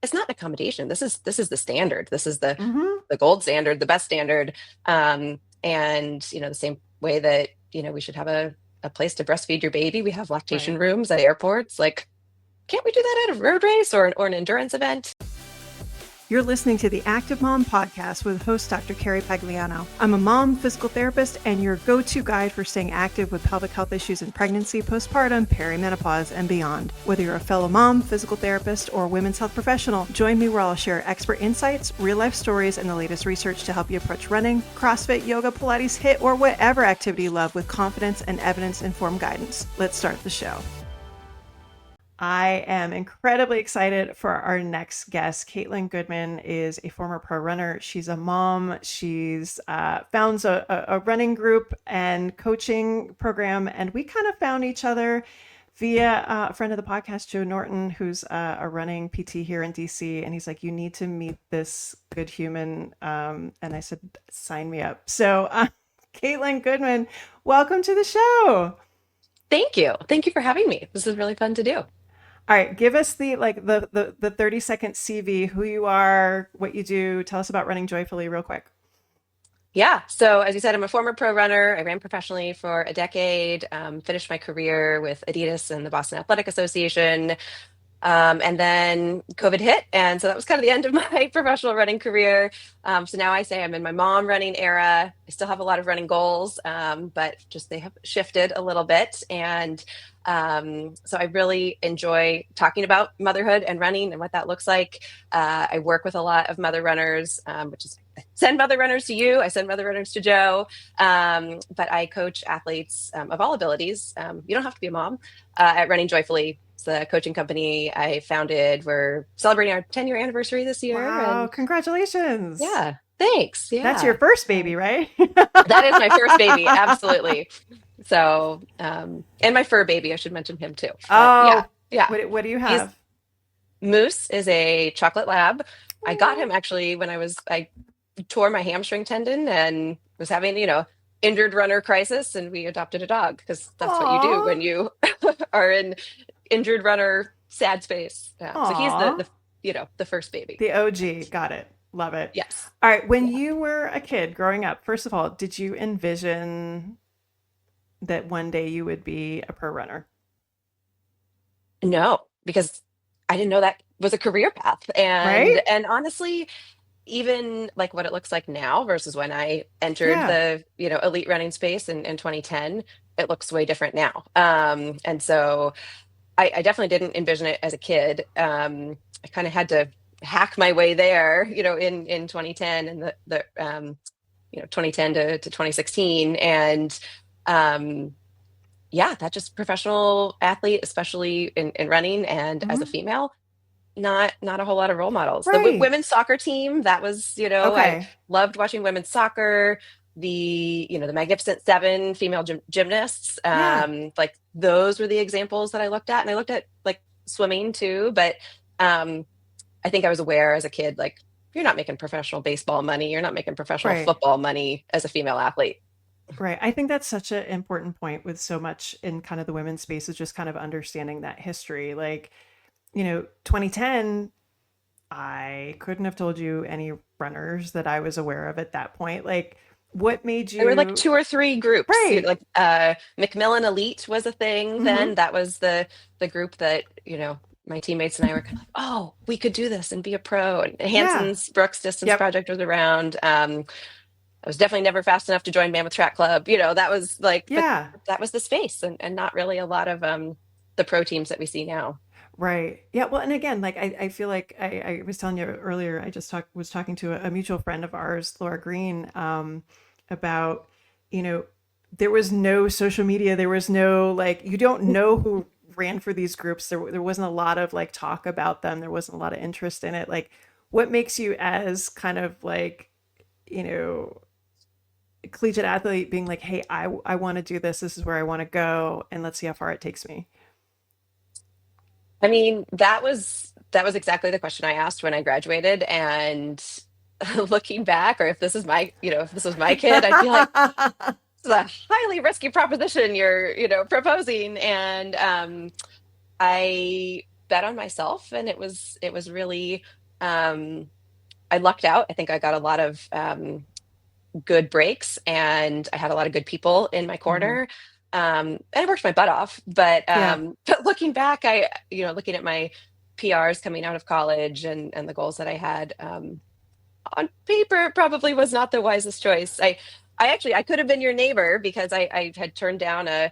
it's not an accommodation. This is the standard. This is the Mm-hmm. the gold standard, the best standard. And the same way that we should have a place to breastfeed your baby. We have lactation Right. rooms at airports. Like, can't we do that at a road race or an endurance event? You're listening to the Active Mom Podcast with host Dr. Carrie Pagliano. I'm a mom, physical therapist, and your go-to guide for staying active with pelvic health issues in pregnancy, postpartum, perimenopause, and beyond. Whether you're a fellow mom, physical therapist, or women's health professional, join me where I'll share expert insights, real-life stories, and the latest research to help you approach running, CrossFit, yoga, Pilates, HIIT, or whatever activity you love with confidence and evidence-informed guidance. Let's start the show. I am incredibly excited for our next guest. Kaitlin Goodman is a former pro runner. She's a mom. She's founds a running group and coaching program. And we kind of found each other via a friend of the podcast, Joe Norton, who's a running PT here in DC. And he's like, you need to meet this good human. And I said, sign me up. So Kaitlin Goodman, welcome to the show. Thank you. Thank you for having me. This is really fun to do. All right, give us the 30-second CV, who you are, what you do. Tell us about running joyfully real quick. Yeah. So as you said, I'm a former pro runner. I ran professionally for a decade, finished my career with Adidas and the Boston Athletic Association. And then COVID hit. And so that was kind of the end of my professional running career. So now I say I'm in my mom running era. I still have a lot of running goals, but just they have shifted a little bit. And so I really enjoy talking about motherhood and running and what that looks like. I work with a lot of mother runners, which is I send mother runners to you. I send mother runners to Joe. But I coach athletes of all abilities. You don't have to be a mom at Running Joyfully. It's the coaching company I founded. We're celebrating our 10-year anniversary this year. Wow, And congratulations. yeah, thanks. That's Yeah. your first baby, right? That is my first baby. Absolutely. So, and my fur baby, I should mention him too. But Oh, yeah. what do you He's have? Moose is a chocolate lab. I got him actually when I tore my hamstring tendon and was having, injured runner crisis, and we adopted a dog because that's what you do when Aw, you are in injured runner sad space. So he's aw. the first baby. The OG. Got it. Love it. Yes. All right, when Yeah. you were a kid growing up, first of all, did you envision that one day you would be a pro runner? No, because I didn't know that was a career path. And Right? and honestly, even like what it looks like now versus when I entered Yeah. the, elite running space in 2010, it looks way different now. And so I definitely didn't envision it as a kid. I kind of had to hack my way there, in 2010 and the 2010 to 2016. And yeah, that just professional athlete, especially in running and as a Mhm. female, not a whole lot of role models. The Right. women's soccer team, that was, I Okay. loved watching women's soccer. The Magnificent Seven female gymnasts, Yeah. like those were the examples that I looked at, and I looked at like swimming too. But I think I was aware as a kid, like you're not making professional baseball money, you're not making professional Right. football money as a female athlete. Right. I think that's such an important point with so much in kind of the women's space is just kind of understanding that history. Like, 2010, I couldn't have told you any runners that I was aware of at that point. Like, what made There were like you two or three groups, right? like Macmillan Elite was a thing Hmm. then. That was the group that, my teammates and I were kind of like, oh, we could do this and be a pro. And Yeah. Hanson's Brooks Distance Yep. Project was around. I was definitely never fast enough to join Mammoth Track Club. That was like, but Yeah. that was the space and not really a lot of the pro teams that we see now. Right. Yeah. Well, and again, like I feel like I was telling you earlier, I just was talking to a mutual friend of ours, Laura Green, about, you know, there was no social media. There was no, like, you don't know who ran for these groups. There wasn't a lot of like talk about them. There wasn't a lot of interest in it. Like, what makes you as kind of like, you know, collegiate athlete being like, hey, I want to do this. This is where I want to go. And let's see how far it takes me. I mean, that was exactly the question I asked when I graduated. And looking back, or if this is if this was my kid, I'd be like, it's a highly risky proposition you're, proposing. And I bet on myself, and it was really, um, I lucked out. I think I got a lot of good breaks, and I had a lot of good people in my Hmm. corner. And I worked my butt off, but Yeah. but looking back, looking at my PRs coming out of college and the goals that I had, on paper, it probably was not the wisest choice. I could have been your neighbor because I had turned down a,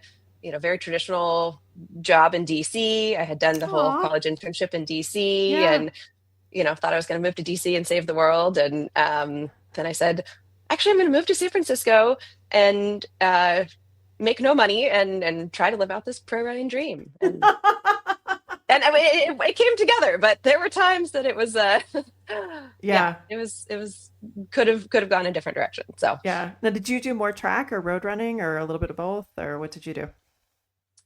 very traditional job in DC. I had done the whole Aw. college internship in DC, Yeah. and thought I was going to move to DC and save the world. And then I said, actually, I'm going to move to San Francisco and make no money and try to live out this pro running dream. And I mean, it came together, but there were times that it was, yeah, Yeah. it was could have gone a different direction. So Yeah. Now, did you do more track or road running or a little bit of both, or what did you do?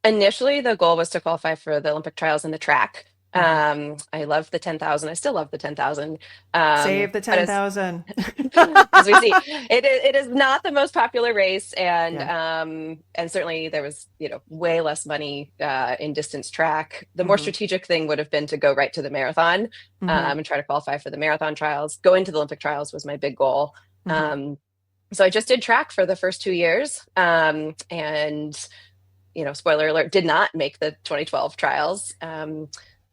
initially, the goal was to qualify for the Olympic trials in the track. Hmm. I love the 10,000. I still love the 10,000. Save the But as 10,000. as we see, it is not the most popular race, and Yeah. certainly there was, way less money in distance track. The more Hmm. strategic thing would have been to go right to the marathon, Hmm. and try to qualify for the marathon trials. Go into the Olympic trials was my big goal. Hmm. Um, so I just did track for the first 2 years, and spoiler alert, did not make the 2012 trials.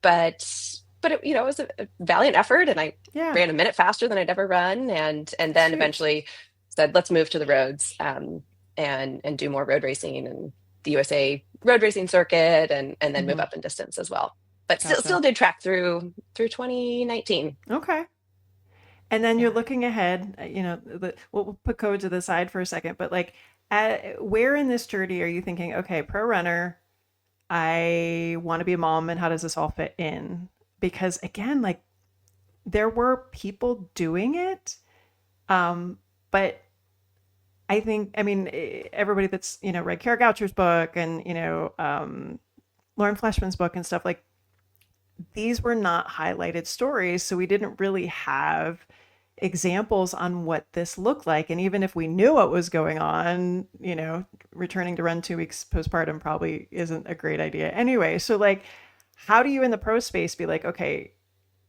But it was a valiant effort, and I Yeah. ran a minute faster than I'd ever run, and then Sweet. eventually said, let's move to the roads, and do more road racing and the USA road racing circuit, and then move Hmm. up in distance as well. But still Gotcha. did track through 2019. Okay. And then you're Yeah. looking ahead, we'll put code to the side for a second, but like, where in this journey are you thinking, okay, pro runner, I want to be a mom, and how does this all fit in? Because again, like, there were people doing it, but I think, I mean, everybody that's, read Kara Goucher's book and, Lauren Fleshman's book and stuff, like, these were not highlighted stories. So we didn't really have examples on what this looked like. And even if we knew what was going on, returning to run 2 weeks postpartum probably isn't a great idea anyway. So, like, how do you in the pro space be like, okay,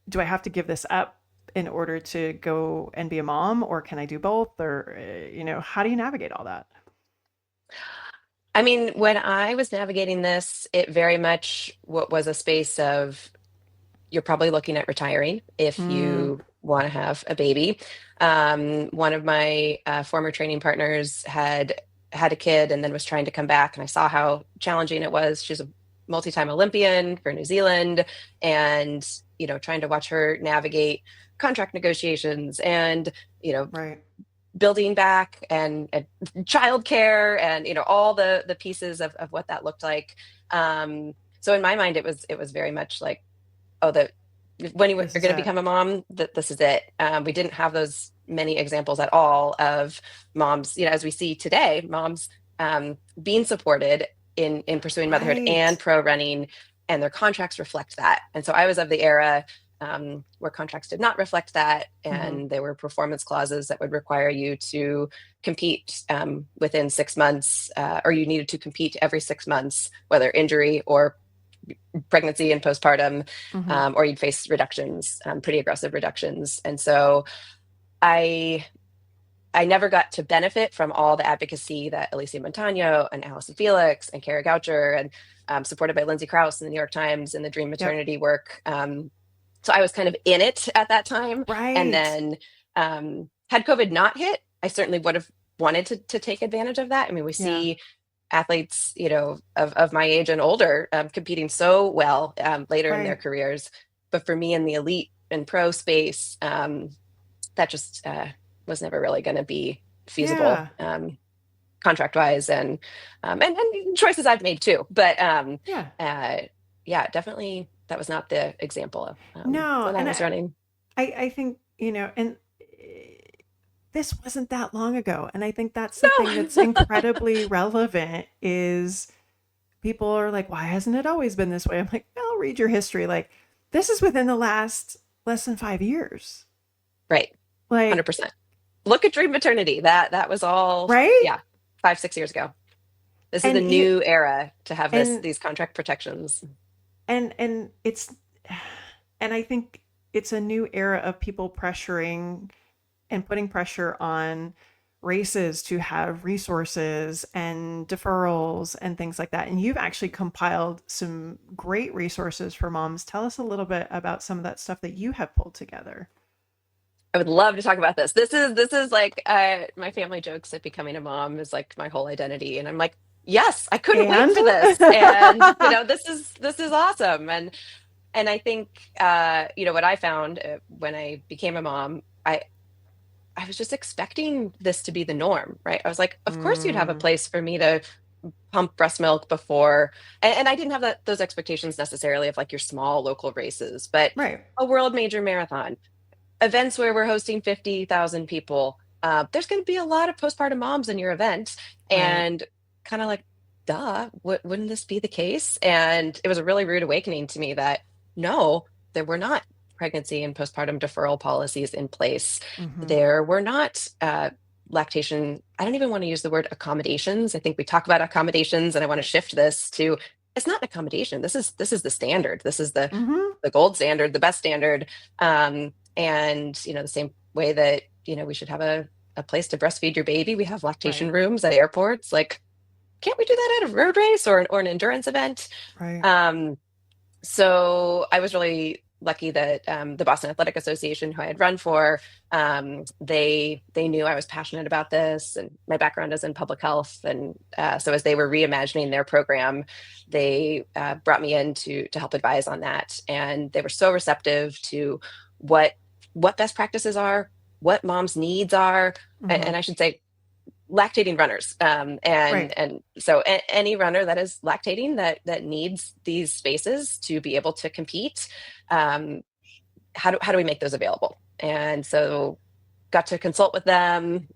do I have to give this up in order to go and be a mom, or can I do both? Or, how do you navigate all that? I mean, when I was navigating this, it very much what was a space of, you're probably looking at retiring if Mm, you want to have a baby. One of my former training partners had a kid and then was trying to come back, and I saw how challenging it was. She's a multi-time Olympian for New Zealand, and trying to watch her navigate contract negotiations and right. building back and childcare and all the pieces of what that looked like. So in my mind, it was very much like, oh, that when you're This is going to it. become a mom, that this is it. We didn't have those many examples at all of moms, as we see today, moms being supported in pursuing motherhood and Right. pro running, and their contracts reflect that. And so I was of the era where contracts did not reflect that, Hmm. and there were performance clauses that would require you to compete within 6 months, or you needed to compete every 6 months, whether injury or pregnancy and postpartum, Hmm. or you'd face reductions, pretty aggressive reductions. And so I I never got to benefit from all the advocacy that Alicia Montano and Allison Felix and Kara Goucher and supported by Lindsay Krause in the New York Times and the Dream Yep. Maternity work. So I was kind of in it at that time. And Right. then had COVID not hit, I certainly would have wanted to take advantage of that. I mean, we Yeah. see athletes, of my age and older, competing so well later in their Right. careers. But for me in the elite and pro space, that just was never really going to be feasible, Yeah. contract wise, and choices I've made too. But Yeah. uh, yeah, definitely that was not the example of No, when I and was running. I think, and this wasn't that long ago. And I think that's the thing that's No. incredibly relevant is people are like, why hasn't it always been this way? I'm like, well, read your history. Like, this is within the last less than 5 years. Right, Like, 100%. Look at Dream Maternity. That was all, right? yeah, 5 6 years ago. This is a And you new era to have and these contract protections. And it's and I think it's a new era of people pressuring and putting pressure on races to have resources and deferrals and things like that. And you've actually compiled some great resources for moms. Tell us a little bit about some of that stuff that you have pulled together. I would love to talk about this. This is like my family jokes that becoming a mom is like my whole identity, and I'm like, yes, I couldn't wait And for this, and this is awesome, and I think what I found when I became a mom, I was just expecting this to be the norm, right? I was like, of course you'd have a mm, place for me to pump breast milk before, and I didn't have those expectations necessarily of like your small local races, but right. a world major marathon, events where we're hosting 50,000 people. There's going to be a lot of postpartum moms in your event, Right. and kind of like, duh, wouldn't this be the case? And it was a really rude awakening to me that no, there were not pregnancy and postpartum deferral policies in place. Mm-hmm. There were not lactation. I don't even want to use the word accommodations. I think we talk about accommodations, and I want to shift this to it's not an accommodation. This is the standard. This is Mm-hmm. the gold standard, the best standard. And the same way that we should have a place to breastfeed your baby, we have lactation Right. rooms at airports. Like, can't we do that at a road race or an endurance event? Right. um, so I was really lucky that the Boston Athletic Association, who I had run for, they knew I was passionate about this, and my background is in public health, and so as they were reimagining their program, they brought me in to help advise on that, and they were so receptive to what what best practices are, what moms' needs are, Mm-hmm. and I should say lactating runners, Right. and so any runner that is lactating that needs these spaces to be able to compete, um, how do we make those available? And so got to consult with them,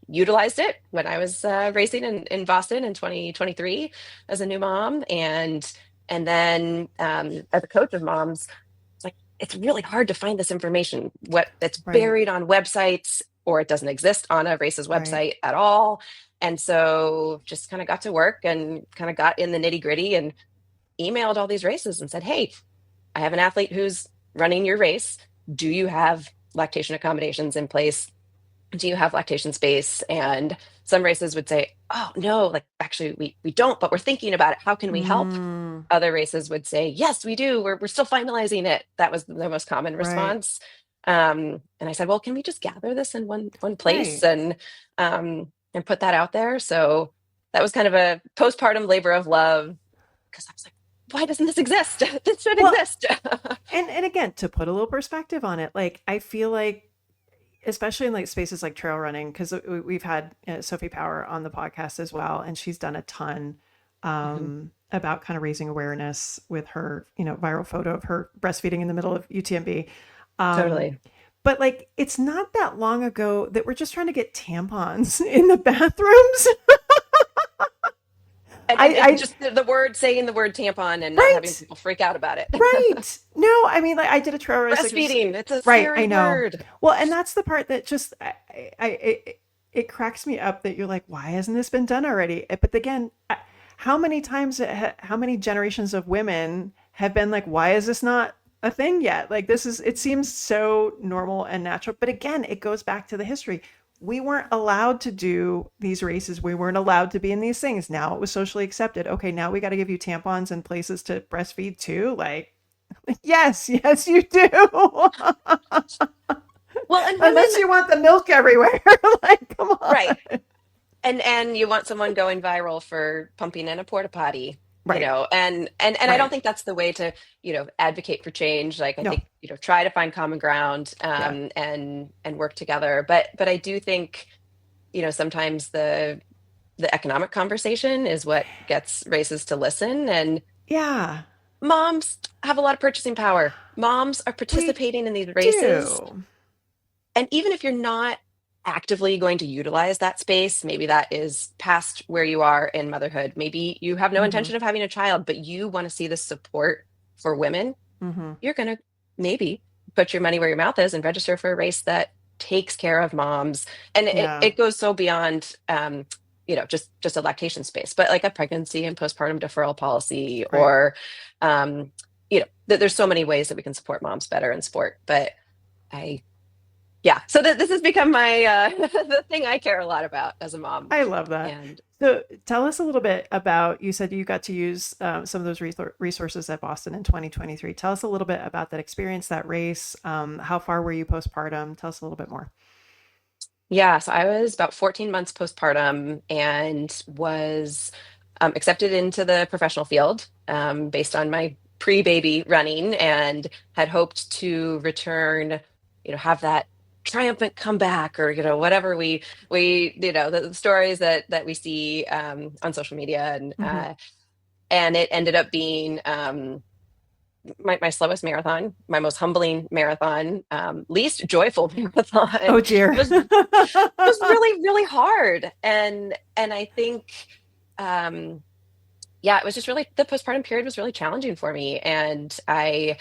utilized it when I was racing in Boston in 2023 as a new mom, and then as a coach of moms, it's like it's really hard to find this information. What that's Right. buried on websites, or it doesn't exist on a race's Right. website at all. And so just kind of got to work and kind of got in the nitty gritty and emailed all these races and said, hey, I have an athlete who's running your race. Do you have lactation accommodations in place? Do you have lactation space? And some races would say, oh no, like actually we don't, but we're thinking about it. How can we help? Mm, Other races would say, yes, we do. We're still finalizing it. That was the most common right. response. And I said, well, can we just gather this in one place Right. and put that out there? So that was kind of a postpartum labor of love, because I was like, why doesn't this exist? This should Well, exist. and again, to put a little perspective on it, like I feel like especially in like spaces like trail running, because we've had Sophie Power on the podcast as well, and she's done a ton Mhm. about kind of raising awareness with her, viral photo of her breastfeeding in the middle of UTMB. Um, Totally. but like, it's not that long ago that we're just trying to get tampons in the bathrooms. And I just the word, saying the word tampon and not having right, people freak out about it. right. No, I mean, like I did a trail race, like it was Breastfeeding, it's a right. I scary know. word. Well, and that's the part that just it cracks me up that you're like, why hasn't this been done already? But again, how many times, how many generations of women have been like, why is this not a thing yet? Like this is, it seems so normal and natural. But again, it goes back to the history. We weren't allowed to do these races. We weren't allowed to be in these things. Now it was socially accepted. Okay, now we got to give you tampons and places to breastfeed too. Like, yes, yes, you do. Well, and Unless women, you want the milk everywhere. Like, come on. right. And you want someone going viral for pumping in a porta potty, Right, and I don't right. think that's the way to, advocate for change. Like, I No, think, try to find common ground, yeah. and work together. But I do think, sometimes the economic conversation is what gets races to listen. And Yeah, moms have a lot of purchasing power. Moms are we participating in these races. do. And even if you're not actively going to utilize that space, maybe that is past where you are in motherhood. Maybe you have no Mm-hmm, intention of having a child, but you want to see the support for women. mm-hmm. You're going to maybe put your money where your mouth is and register for a race that takes care of moms. And it, Yeah, it goes so beyond, just a lactation space, but like a pregnancy and postpartum deferral policy, right. or um, there's so many ways that we can support moms better in sport, but I, yeah. So this has become my the thing I care a lot about as a mom. I love that. And So tell us a little bit about, you said you got to use some of those resources at Boston in 2023. Tell us a little bit about that experience, that race. How far were you postpartum? Tell us a little bit more. yeah, so I was about 14 months postpartum and was accepted into the professional field based on my pre-baby running, and had hoped to return, have that triumphant comeback, or whatever we the stories that we see on social media, Hmm. and it ended up being my slowest marathon, my most humbling marathon, least joyful marathon. Oh It dear. was really, really hard. And I think yeah, it was just really, the postpartum period was really challenging for me. And I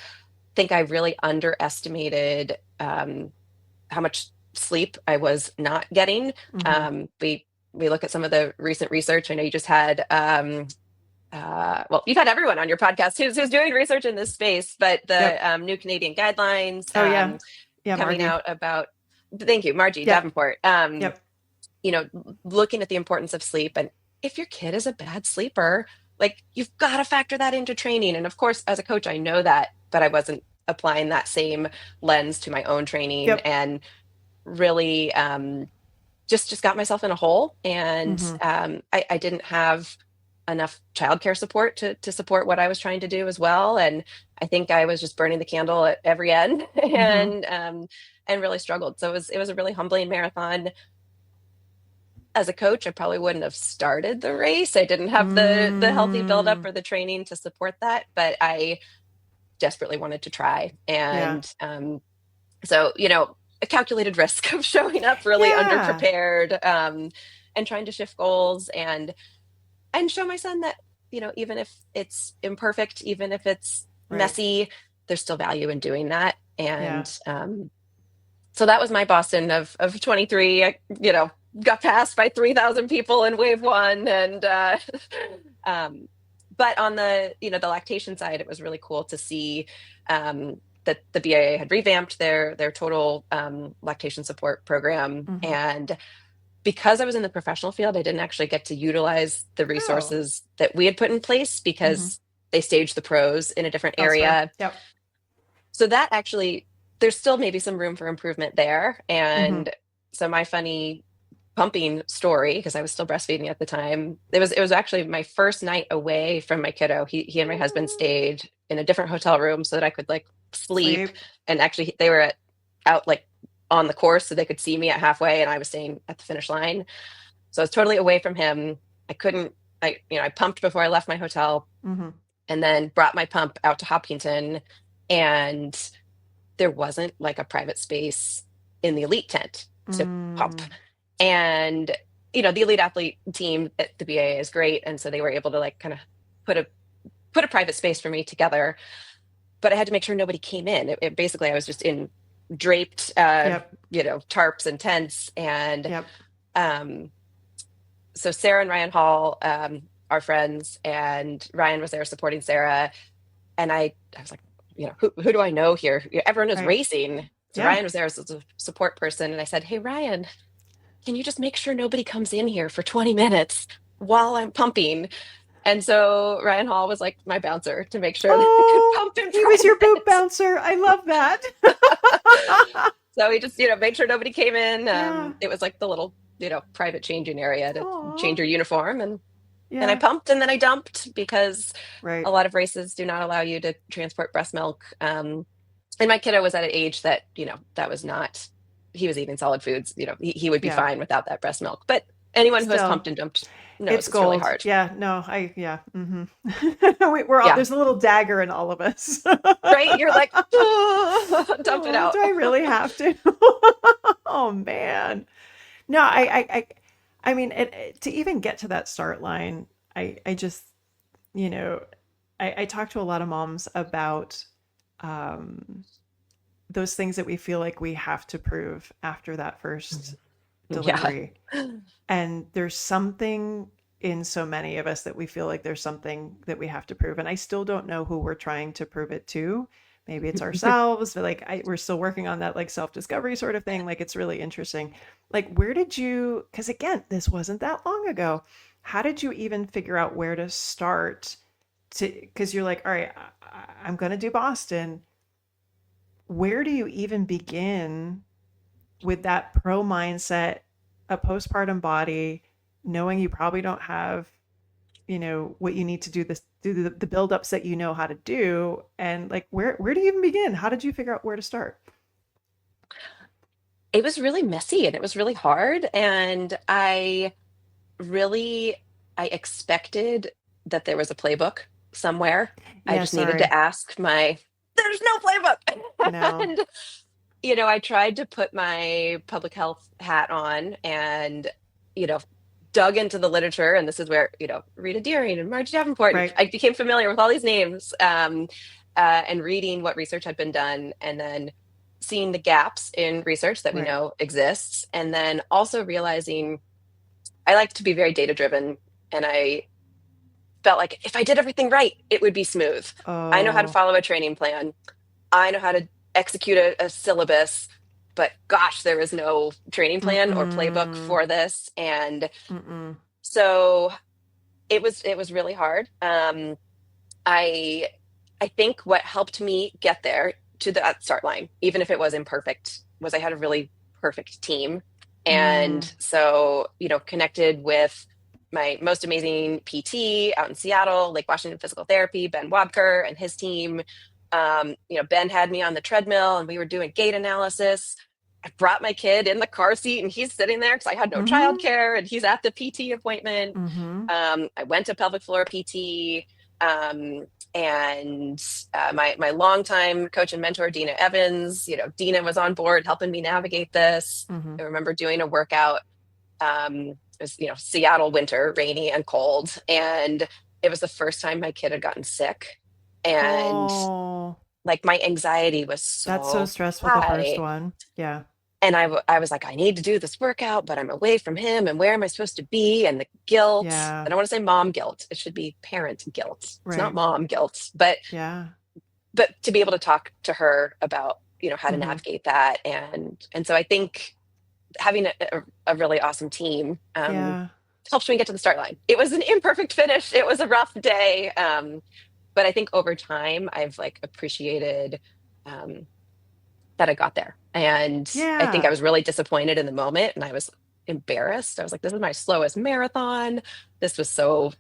think I really underestimated how much sleep I was not getting. Hmm. We look at some of the recent research. I know you just had well, you've had everyone on your podcast who's doing research in this space, but Yep. the new Canadian guidelines Oh yeah. Yeah, coming Margie. out about, thank you, Margie Yep. Davenport, Yep. you know, looking at the importance of sleep. And if your kid is a bad sleeper, like, you've got to factor that into training. And of course, as a coach, I know that, but I wasn't applying that same lens to my own training, Yep. and really just got myself in a hole. And Hmm. I didn't have enough childcare support to support what I was trying to do as well. And I think I was just burning the candle at every end, Hmm. and really struggled. So it was a really humbling marathon. As a coach, I probably wouldn't have started the race. I didn't have the healthy buildup Mm, or the training to support that, but I desperately wanted to try. yeah. And so, a calculated risk of showing up really Yeah. underprepared, and trying to shift goals, and show my son that, even if it's imperfect, even if it's Right. messy, there's still value in doing that. Yeah. And so that was my Boston of 23. I, got passed by 3,000 people in wave one. And um, but on the lactation side, it was really cool to see that the BIA had revamped their total lactation support program. Hmm. And because I was in the professional field, I didn't actually get to utilize the Oh. resources that we had put in place, Hmm. because they staged the pros in a different Elsewhere. area. Yep. So that actually, there's still maybe some room for improvement there. Hmm. And so my funny pumping story, because I was still breastfeeding at the time, it was actually my first night away from my kiddo. He and my husband stayed in a different hotel room so that I could like sleep. Sleep. And actually they were out like on the course, so they could see me at halfway, and I was staying at the finish line. So I was totally away from him. I couldn't, I pumped before I left my hotel, Hmm. and then brought my pump out to Hopkinton, and there wasn't like a private space in the elite tent to pump. Mm. And, the elite athlete team at the BAA is great. And so they were able to like kind of put a private space for me together, but I had to make sure nobody came in. Basically, I was just in draped, Yep. tarps and tents. And Yep. um, so Sarah and Ryan Hall are friends, and Ryan was there supporting Sarah. And I was like, who do I know here? Everyone is Right. racing. So Yeah. Ryan was there as a support person. And I said, hey, Ryan, can you just make sure nobody comes in here for 20 minutes while I'm pumping? And so Ryan Hall was like my bouncer to make sure that I could Oh, pump in he was your boob private. bouncer. I love that. So he just, made sure nobody came in. Yeah. It was like the little, private changing area to Oh. change your uniform. And I Yeah. pumped and then I dumped, because a Right. lot of races do not allow you to transport breast milk. And my kiddo was at an age that, that was not, he was eating solid foods, he would be Yeah. fine without that breast milk. But anyone who has Still, pumped and dumped knows it's it's really gold. hard. Yeah. No, yeah. Hmm. We're all, Yeah. there's a little dagger in all of us. Right. You're like, dump it Oh, out. do I really have to? Oh man. No, I mean, to even get to that start line, I just, you know, I talk to a lot of moms about um, those things that we feel like we have to prove after that first Yeah. delivery. And there's something in so many of us that we feel like there's something that we have to prove. And I still don't know who we're trying to prove it to. Maybe it's ourselves, but like we're still working on that like self-discovery sort of thing. Like it's really interesting. Like where did you, because again, this wasn't that long ago. How did you even figure out where to start to, because you're like, all right, I'm going to do Boston. Where do you even begin with that pro mindset, a postpartum body, knowing you probably don't have, what you need to do this, do the buildups that you know how to do, and like where do you even begin? How did you figure out where to start? It was really messy and it was really hard. And really, I expected that there was a playbook somewhere. I Yeah, just needed to sorry. ask there's no playbook. No. And, I tried to put my public health hat on and, you know, dug into the literature. And this is where, Rita Deering and Margie Davenport, and Right. I became familiar with all these names, and reading what research had been done, and then seeing the gaps in research that we Right. know exists. And then also realizing I like to be very data driven, and I felt like if I did everything right, it would be smooth. I know how to Oh. follow a training plan. I know how to execute a syllabus, but gosh, there was no training plan or playbook Mm-mm. for this. And Mm-mm. so it was really hard. I I think what helped me get there to the start line, even if it was imperfect, was I had a really perfect team. And Mm. so, connected with my most amazing PT out in Seattle, Lake Washington Physical Therapy, Ben Wabker and his team. Ben had me on the treadmill and we were doing gait analysis. I brought my kid in the car seat and he's sitting there because I had no Mm-hmm. childcare and he's at the PT appointment. Mm-hmm. I went to pelvic floor PT. Um, and my longtime coach and mentor, Dina Evans, Dina was on board helping me navigate this. Mm-hmm. I remember doing a workout. It was, Seattle winter, rainy and cold. And it was the first time my kid had gotten sick. And Oh, like my anxiety was that's so so stressful, the first high. one. Yeah. And I was like, I need to do this workout, but I'm away from him. And where am I supposed to be? And the guilt. I Yeah. don't want to say mom guilt. It should be parent guilt. It's not Right. mom guilt, Yeah. but to be able to talk to her about, how to Mm-hmm. navigate that. And so I think having a really awesome team, Yeah. helps me get to the start line. It was an imperfect finish. It was a rough day. But I think over time I've like appreciated, um, that I got there. And I think I Yeah. was really disappointed in the moment and I was embarrassed. I was like, this is my slowest marathon. This was so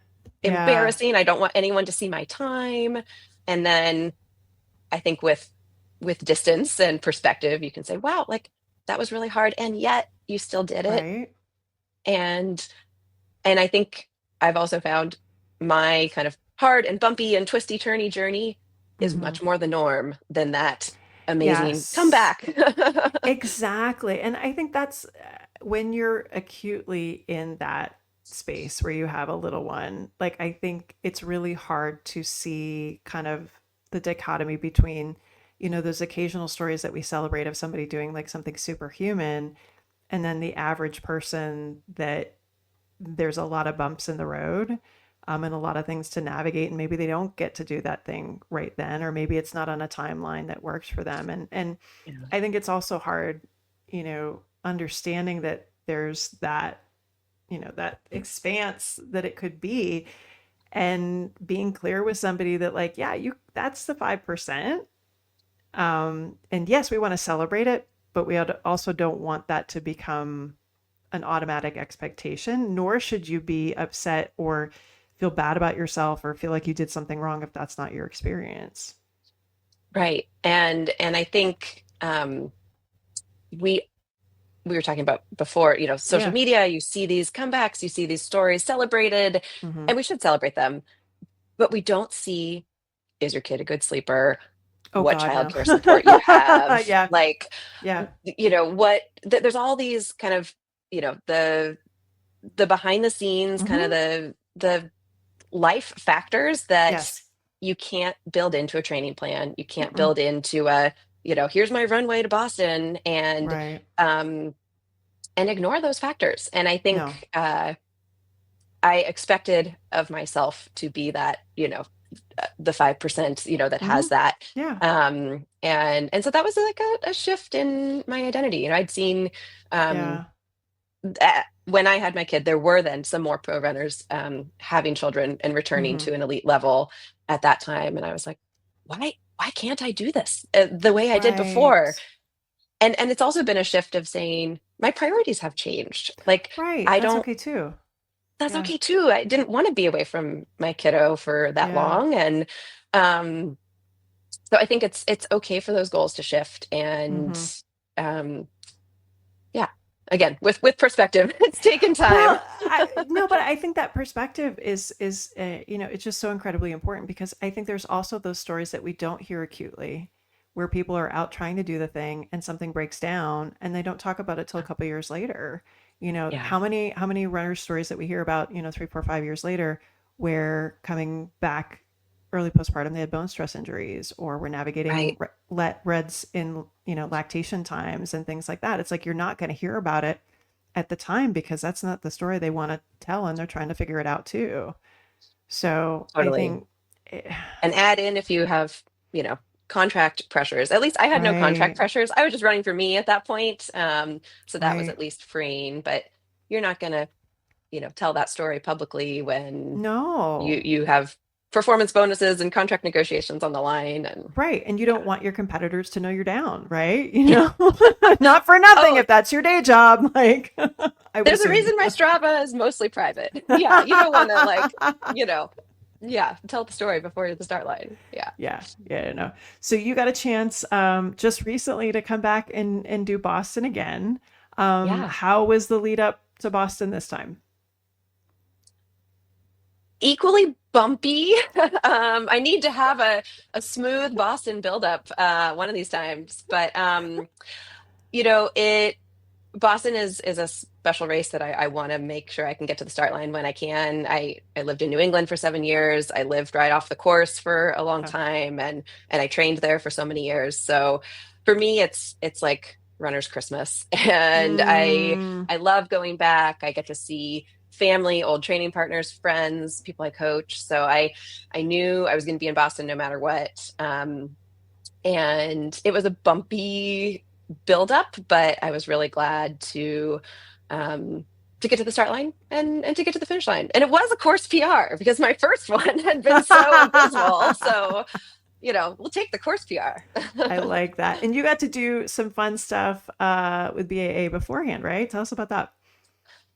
Yeah. embarrassing. I don't want anyone to see my time. And then I think with distance and perspective, you can say, wow, like that was really hard. And yet you still did it. Right. And I think I've also found my kind of hard and bumpy and twisty turny journey is Mm-hmm. much more the norm than that amazing Yes. comeback. Exactly. And I think that's when you're acutely in that space where you have a little one, like I think it's really hard to see kind of the dichotomy between, those occasional stories that we celebrate of somebody doing like something superhuman and then the average person that there's a lot of bumps in the road, and a lot of things to navigate, and maybe they don't get to do that thing right then, or maybe it's not on a timeline that works for them. And Yeah. I think it's also hard, understanding that there's that, that expanse that it could be, and being clear with somebody that like, yeah, you that's the 5%. And yes, we want to celebrate it, but we also don't want that to become an automatic expectation, nor should you be upset or feel bad about yourself or feel like you did something wrong if that's not your experience. Right. And I think, we we were talking about before, social Yeah. media, you see these comebacks, you see these stories celebrated, Mm-hmm. and we should celebrate them. But we don't see, is your kid a good sleeper? Oh What God, no. childcare support you have? Yeah. Like, Yeah. there's all these kind of, the behind the scenes, kind of Mm-hmm. the life factors that Yes. you can't build into a training plan. You can't Mm-mm. build into here's my runway to Boston, Right. um, and ignore those factors. And I No. think, I expected of myself to be that, the 5%, that Hmm. has that. Yeah. And so that was like a shift in my identity. I'd seen, um, Yeah. when I had my kid, there were then some more pro runners having children and returning Hmm. to an elite level at that time. And I was like, why can't I do this the way I did before? Right. And it's also been a shift of saying my priorities have changed. Like Right. I That's don't okay too. that's Yeah. okay too. I didn't want to be away from my kiddo for that Yeah. long. And um so I think it's okay for those goals to shift. And Hmm. um yeah, again, with perspective, it's taken time. Well, no, but I think that perspective is it's just so incredibly important because I think there's also those stories that we don't hear acutely, where people are out trying to do the thing and something breaks down and they don't talk about it till a couple years later. Yeah, How many runner stories that we hear about, 3, 4, 5 years later, where coming back early postpartum they had bone stress injuries or were navigating right. reds in lactation times and things like that. It's like you're not going to hear about it at the time because that's not the story they want to tell and they're trying to figure it out too. So I Totally. think, And add in if you have, you know, contract pressures. At least I had no contract right, pressures. I was just running for me at that point. So that was right. at least freeing. But you're not gonna, tell that story publicly when you No, you have performance bonuses and contract negotiations on the line. And right. And you yeah, don't want your competitors to know you're down, right? yeah. Not for nothing Oh, if that's your day job. Like, I would there's a assume. reason my Strava is mostly private. Yeah, you don't want to you know, yeah, tell the story before the start line. Yeah, Yeah, yeah, no. So you got a chance just recently to come back and do Boston again. yeah. How was the lead up to Boston this time? Equally bumpy. I need to have a smooth Boston buildup one of these times. But it Boston is a special race that I want to make sure I can get to the start line when I can. I lived in New England for 7 years. I lived right off the course for a long Uh, time, and I trained there for so many years. So for me, it's like runner's Christmas, and I mm, I love going back. I get to see family, old training partners, friends, people I coach. So I knew I was going to be in Boston no matter what. And it was a bumpy buildup, but I was really glad um, to get to the start line and to get to the finish line. And it was a course PR because my first one had been so abysmal. So, we'll take the course PR. I like that. And you got to do some fun stuff with BAA beforehand, right? Tell us about that.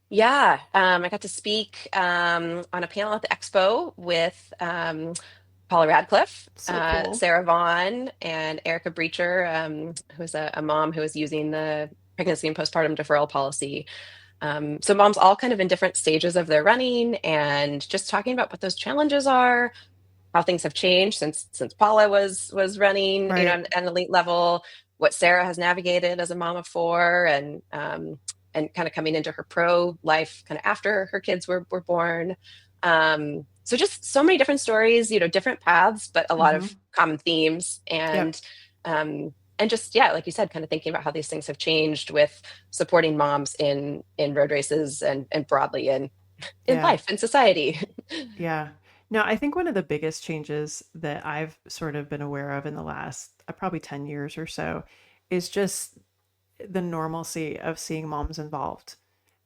Yeah, I got to speak on a panel at the expo with Paula Radcliffe, So cool. Sarah Vaughn, and Erica Breacher, who's a mom who was using the pregnancy and postpartum deferral policy. So moms all kind of in different stages of their running and just talking about what those challenges are, how things have changed since Paula was running, Right. at an elite level, what Sarah has navigated as a mom of four, and kind of coming into her pro life kind of after her kids were born. So just so many different stories, different paths, but a lot Mm-hmm. of common themes. Yep. And just, yeah, like you said, kind of thinking about how these things have changed with supporting moms in road races and broadly in Yeah. life and society. Yeah. No, I think one of the biggest changes that I've sort of been aware of in the last probably 10 years or so is just the normalcy of seeing moms involved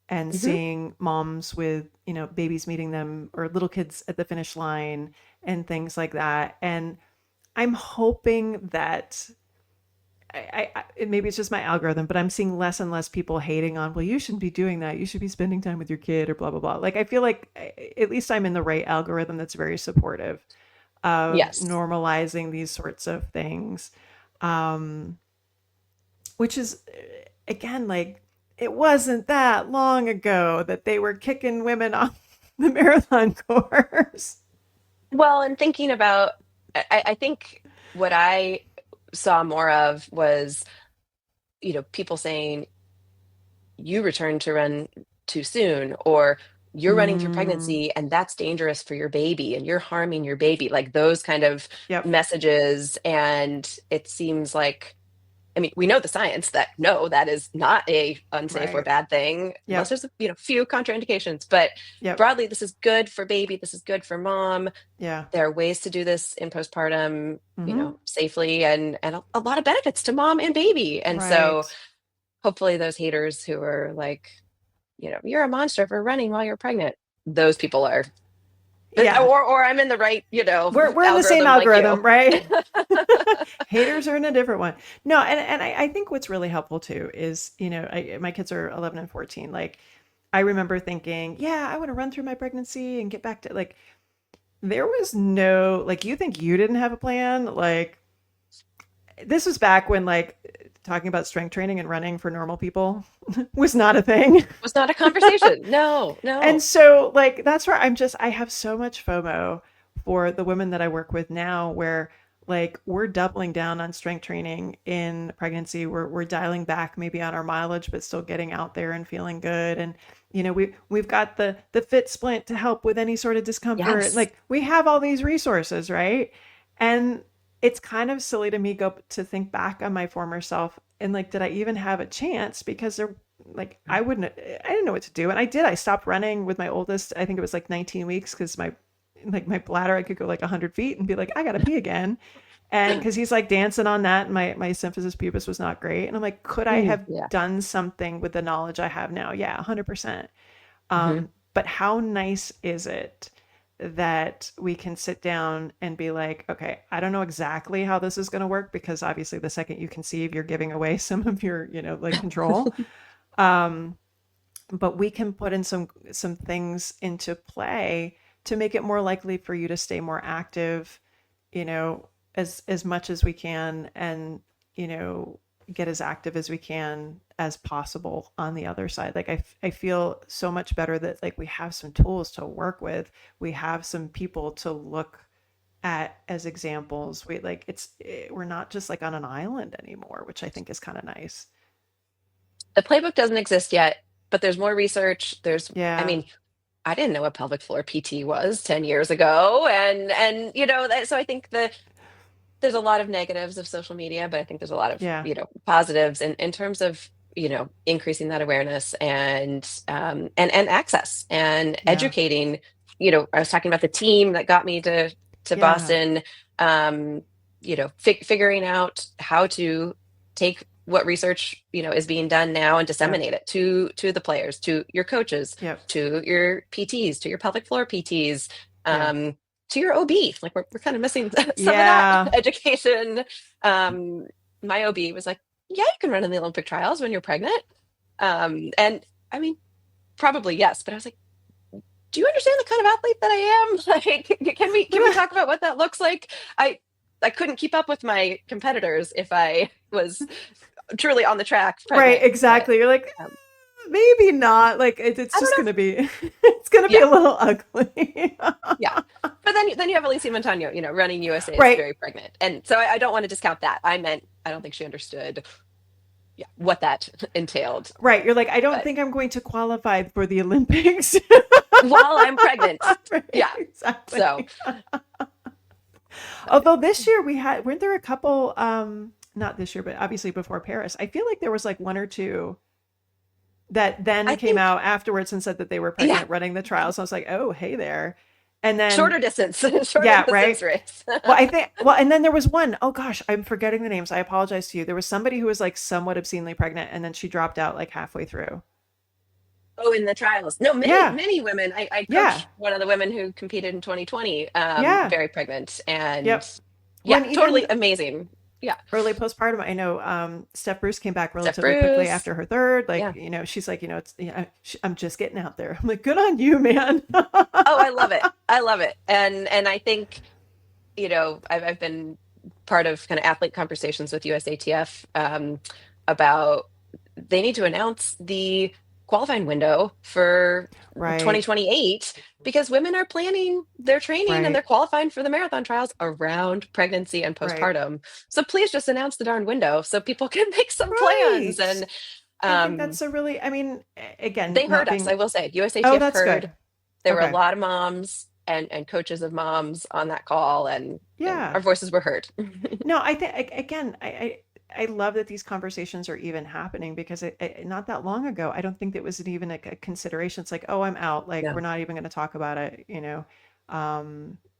and Hmm. seeing moms with, babies meeting them or little kids at the finish line and things like that. And I'm hoping that maybe it's just my algorithm, but I'm seeing less and less people hating on, well, you shouldn't be doing that. You should be spending time with your kid or blah, blah, blah. Like, I feel like at least I'm in the right algorithm that's very supportive of Yes. normalizing these sorts of things. Um, which is, again, like, it wasn't that long ago that they were kicking women off the marathon course. Well, and thinking about, I think what I saw more of was, people saying, you returned to run too soon, or you're running through Mm, pregnancy and that's dangerous for your baby and you're harming your baby, like those kind of yep. messages. And it seems like I mean, we know the science that no, that is not a unsafe or Right. bad thing, unless Yep. there's few contraindications. But Yep. broadly, this is good for baby. This is good for mom. Yeah. There are ways to do this in postpartum, Hmm. safely, and a lot of benefits to mom and baby. And so Right. hopefully those haters who are like, you're a monster for running while you're pregnant, those people are, Yeah. or I'm in the right, We're in the same algorithm like you. algorithm, right? Haters are in a different one. No, and I think what's really helpful too is, my kids are 11 and 14. Like, I remember thinking, yeah, I want to run through my pregnancy and get back to like, there was no, like, you think you didn't have a plan? Like, this was back when, like, talking about strength training and running for normal people was not a thing. Was not a conversation. No, And no. so, like, that's where I have so much FOMO for the women that I work with now, where like we're doubling down on strength training in pregnancy. We're dialing back maybe on our mileage, but still getting out there and feeling good. And we've got the fit splint to help with any sort of discomfort. Yes. Like, we have all these resources, right? And it's kind of silly to me go to think back on my former self and like, did I even have a chance? Because there, like, I didn't know what to do. And I did. I stopped running with my oldest. I think it was like 19 weeks because my bladder, I could go like 100 feet and be like, I gotta pee again. And because he's like dancing on that, and my symphysis pubis was not great. And I'm like, could I have Yeah. done something with the knowledge I have now? Yeah, 100%. Hmm. But how nice is it that we can sit down and be like, okay, I don't know exactly how this is going to work, because obviously the second you conceive, you're giving away some of your, like, control. Um, but we can put in some things into play to make it more likely for you to stay more active, as much as we can, and you know get as active as we can as possible on the other side. Like, I feel so much better that, like, we have some tools to work with. We have some people to look at as examples. We're not just like on an island anymore, which I think is kind of nice. The playbook doesn't exist yet, but there's more research. I Yeah. mean, I didn't know what pelvic floor PT was 10 years ago. And so I think there's a lot of negatives of social media, but I think there's a lot of, Yeah. positives in terms of, increasing that awareness and access and Yeah. educating. I was talking about the team that got me to Yeah. Boston, um, figuring out how to take what research, is being done now and Yep. disseminate it to the players, to your coaches, Yep. to your PTs, to your pelvic floor PTs, Yeah. to your OB. Like, we're kind of missing some of that Yeah. education. Um, my OB was like, yeah, you can run in the Olympic trials when you're pregnant. And I mean, probably yes, but I was like, do you understand the kind of athlete that I am? Like, can we talk about what that looks like? I couldn't keep up with my competitors if I was truly on the track Right, pregnant. But exactly. You're like, um, maybe not. Like, it's I don't just know. gonna be it's gonna be Yeah, a little ugly. yeah. But then you have Alicia Montano, running USA is Right. very pregnant, and so I don't want to discount that. I meant I don't think she understood, yeah, what that entailed. Right. You're like, I don't But think I'm going to qualify for the Olympics. while I'm pregnant, Right, yeah. So, exactly. but Although this year weren't there a couple, not this year, but obviously before Paris. I feel like there was like one or two that then I came think, out afterwards and said that they were yeah, pregnant running the trials. So I was like, oh, hey there. And then, shorter distance, shorter yeah, right. distance race. And then there was one, oh gosh, I'm forgetting the names. I apologize to you. There was somebody who was like somewhat obscenely pregnant, and then she dropped out like halfway through. Oh, in the trials. No, many, Yeah. many women. I Yeah. coached one of the women who competed in 2020, Yeah. very pregnant. And Yep. yeah, When totally even amazing. Yeah. early postpartum, I know, Steph Bruce came back Steph relatively quickly Bruce. after her third. Like, Yeah. she's like, I'm just getting out there. I'm like, good on you, man. Oh, I love it. I love it. And I think, I've been part of kind of athlete conversations with USATF, about they need to announce the qualifying window for Right. 2028, because women are planning their training and they're Right. qualifying for the marathon trials around pregnancy and Right. postpartum. So please just announce the darn window so people can make some plans. Right. And I think um, that's a really, I mean, again, they heard not us, I being, will say. oh, USATF that's heard. good. There were a Okay. lot of moms and coaches of moms on that call, and Yeah. our voices were heard. No, I think, again, I love that these conversations are even happening because not that long ago, I don't think that was even a consideration. It's like, oh, I'm out. Like, we're No. not even going to talk about it,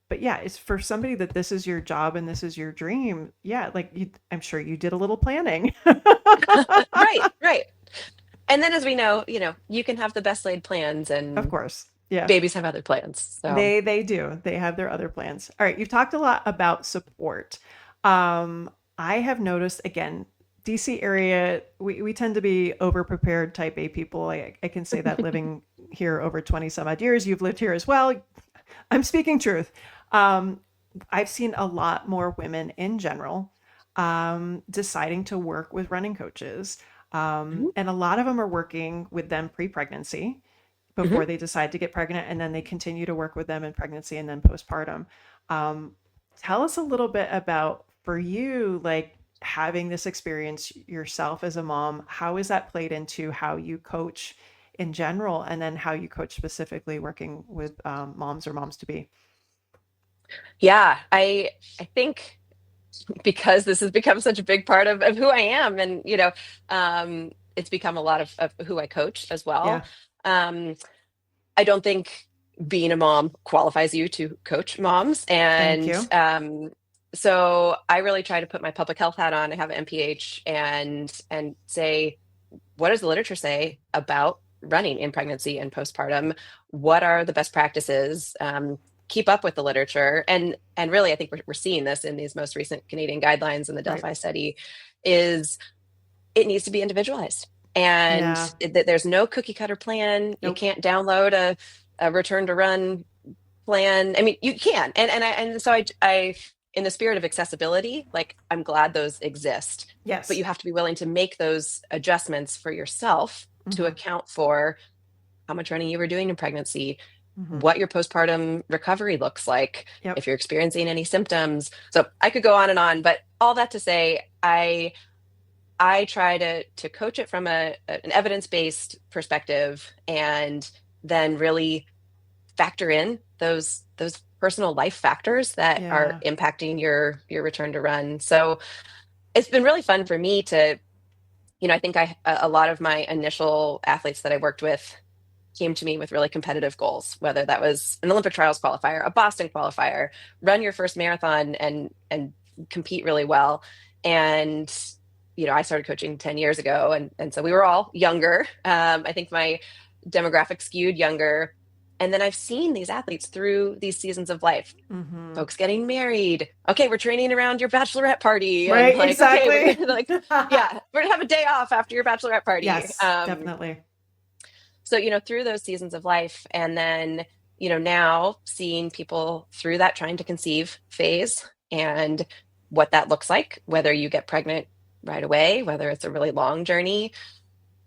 but yeah, it's for somebody that this is your job and this is your dream. Yeah, like I'm sure you did a little planning. Right, right. And then as we know, you can have the best laid plans Of and course. Yeah. babies have other plans. So, They do. They have their other plans. All right, you've talked a lot about support. Um, I have noticed again, DC area, we tend to be over prepared type A people. I can say that living here over 20 some odd years, you've lived here as well. I'm speaking truth. Um, I've seen a lot more women in general deciding to work with running coaches. mhm, And a lot of them are working with them pre pregnancy mhm. before they decide to get pregnant, and then they continue to work with them in pregnancy and then postpartum. Um, Tell us a little bit about for you, like having this experience yourself as a mom. How is that played into how you coach in general, and then how you coach specifically working with moms or moms to be? Yeah, I think because this has become such a big part of who I am, and it's become a lot of who I coach as well. Yeah, Um, I don't think being a mom qualifies you to coach moms. thank And you. so I really try to put my public health hat on. I have an MPH and say, what does the literature say about running in pregnancy and postpartum? What are the best practices? Keep up with the literature. And really, I think we're seeing this in these most recent Canadian guidelines and the Right. Delphi study is it needs to be individualized. And Yeah. there's no cookie cutter plan. You Nope. can't download a return to run plan. I mean, you can. And so I in the spirit of accessibility, like I'm glad those exist, but Yes. you have to be willing to make those adjustments for yourself to Hmm. account for how much running you were doing in pregnancy, Hmm. what your postpartum recovery looks like, Yep. if you're experiencing any symptoms. So I could go on, but all that to say, I try to coach it from an evidence-based perspective and then really factor in those personal life factors that are Yeah. impacting your return to run. So it's been really fun for me to, I think a lot of my initial athletes that I worked with came to me with really competitive goals, whether that was an Olympic trials qualifier, a Boston qualifier, run your first marathon and compete really well. And I started coaching 10 years ago, and so we were all younger. I think my demographic skewed younger. And then I've seen these athletes through these seasons of life, Hmm. folks getting married. Okay, we're training around your bachelorette party, and Right. like, okay, we're Exactly. gonna like, yeah, we're gonna have a day off after your bachelorette party. Yes, definitely. So, through those seasons of life, and then, now seeing people through that trying to conceive phase and what that looks like, whether you get pregnant right away, whether it's a really long journey,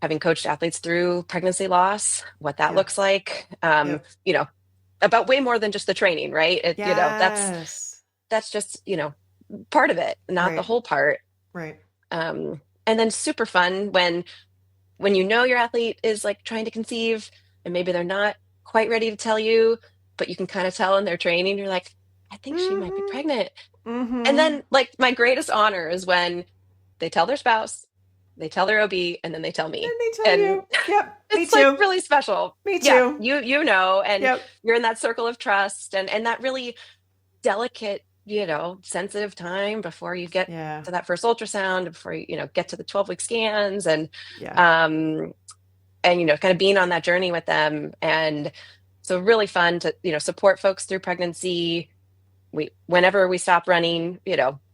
having coached athletes through pregnancy loss, what that Yeah. looks like, Yep. about way more than just the training, right? Yes. That's just, part of it, not the Right. whole part. Right. And then super fun when your athlete is like trying to conceive and maybe they're not quite ready to tell you, but you can kind of tell in their training, you're like, I think she might be Hmm. pregnant. And Hmm. then like my greatest honor is when they tell their spouse, they tell their OB, and then they tell Then me. they tell And you. Yep. Me it's like too. really special. Me Yeah, too. and Yep. you're in that circle of trust and that really delicate, sensitive time before you get Yeah. to that first ultrasound, before you get to the 12-week scans Yeah. um and kind of being on that journey with them. And so really fun to support folks through pregnancy. Whenever we stop running,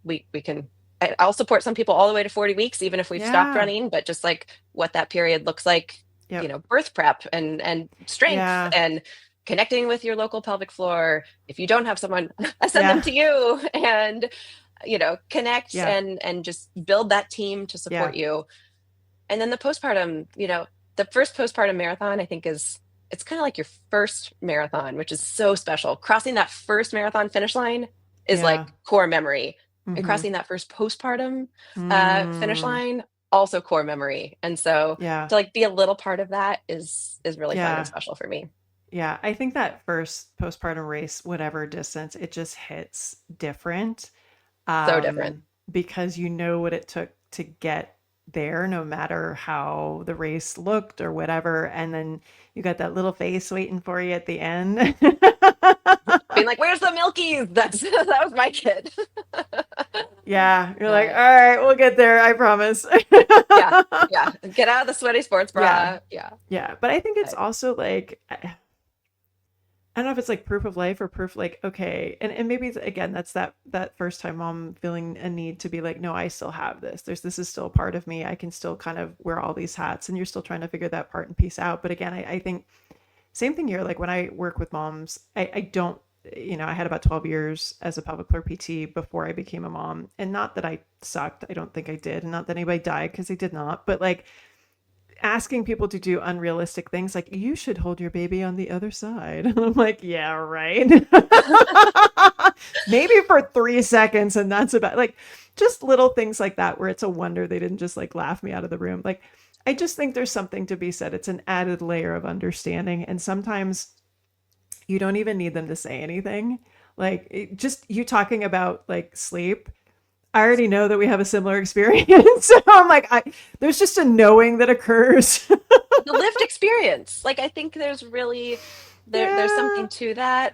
we can, I'll support some people all the way to 40 weeks even if we've stopped Yeah. running, but just like what that period looks like, Yep. birth prep and strength Yeah. and connecting with your local pelvic floor. If you don't have someone, I send them Yeah. to you, and connect Yeah. and just build that team to Yeah. support you. And then the postpartum, the first postpartum marathon, I think it's kind of like your first marathon, which is so special. Crossing that first marathon finish line is Yeah. like core memory. And Hmm. crossing that first postpartum finish Mm. line, also core memory. And so Yeah. to like be a little part of that is really fun and Yeah. special for me. Yeah. I think that first postpartum race, whatever distance, it just hits different. So different. Because you know what it took to get there, no matter how the race looked or whatever. And then you got that little face waiting for you at the end. Being like, "Where's the Milkies?" That was my kid. Yeah, you're like, all But right, we'll get there, I promise. yeah, yeah. Get out of the sweaty sports Yeah, bra. Yeah. yeah. But I think it's But also like, I don't know if it's like proof of life or proof like, okay, and maybe again that's that first time mom feeling a need to be like, no, I still have this. This is still a part of me. I can still kind of wear all these hats, and you're still trying to figure that part and piece out. But again, I think same thing here. Like when I work with moms, I don't, I had about 12 years as a pelvic floor PT before I became a mom, and not that I sucked. I don't think I did, and not that anybody died because they did not. But like asking people to do unrealistic things like you should hold your baby on the other side. And I'm like, yeah, right. Maybe for 3 seconds. And that's about like just little things like that where it's a wonder they didn't just like laugh me out of the room. Like, I just think there's something to be said. It's an added layer of understanding. And sometimes you don't even need them to say anything. Like just you talking about like sleep, I already know that we have a similar experience. So I'm like, there's just a knowing that occurs. the lived experience, like I think there's really there's something Yeah. to that,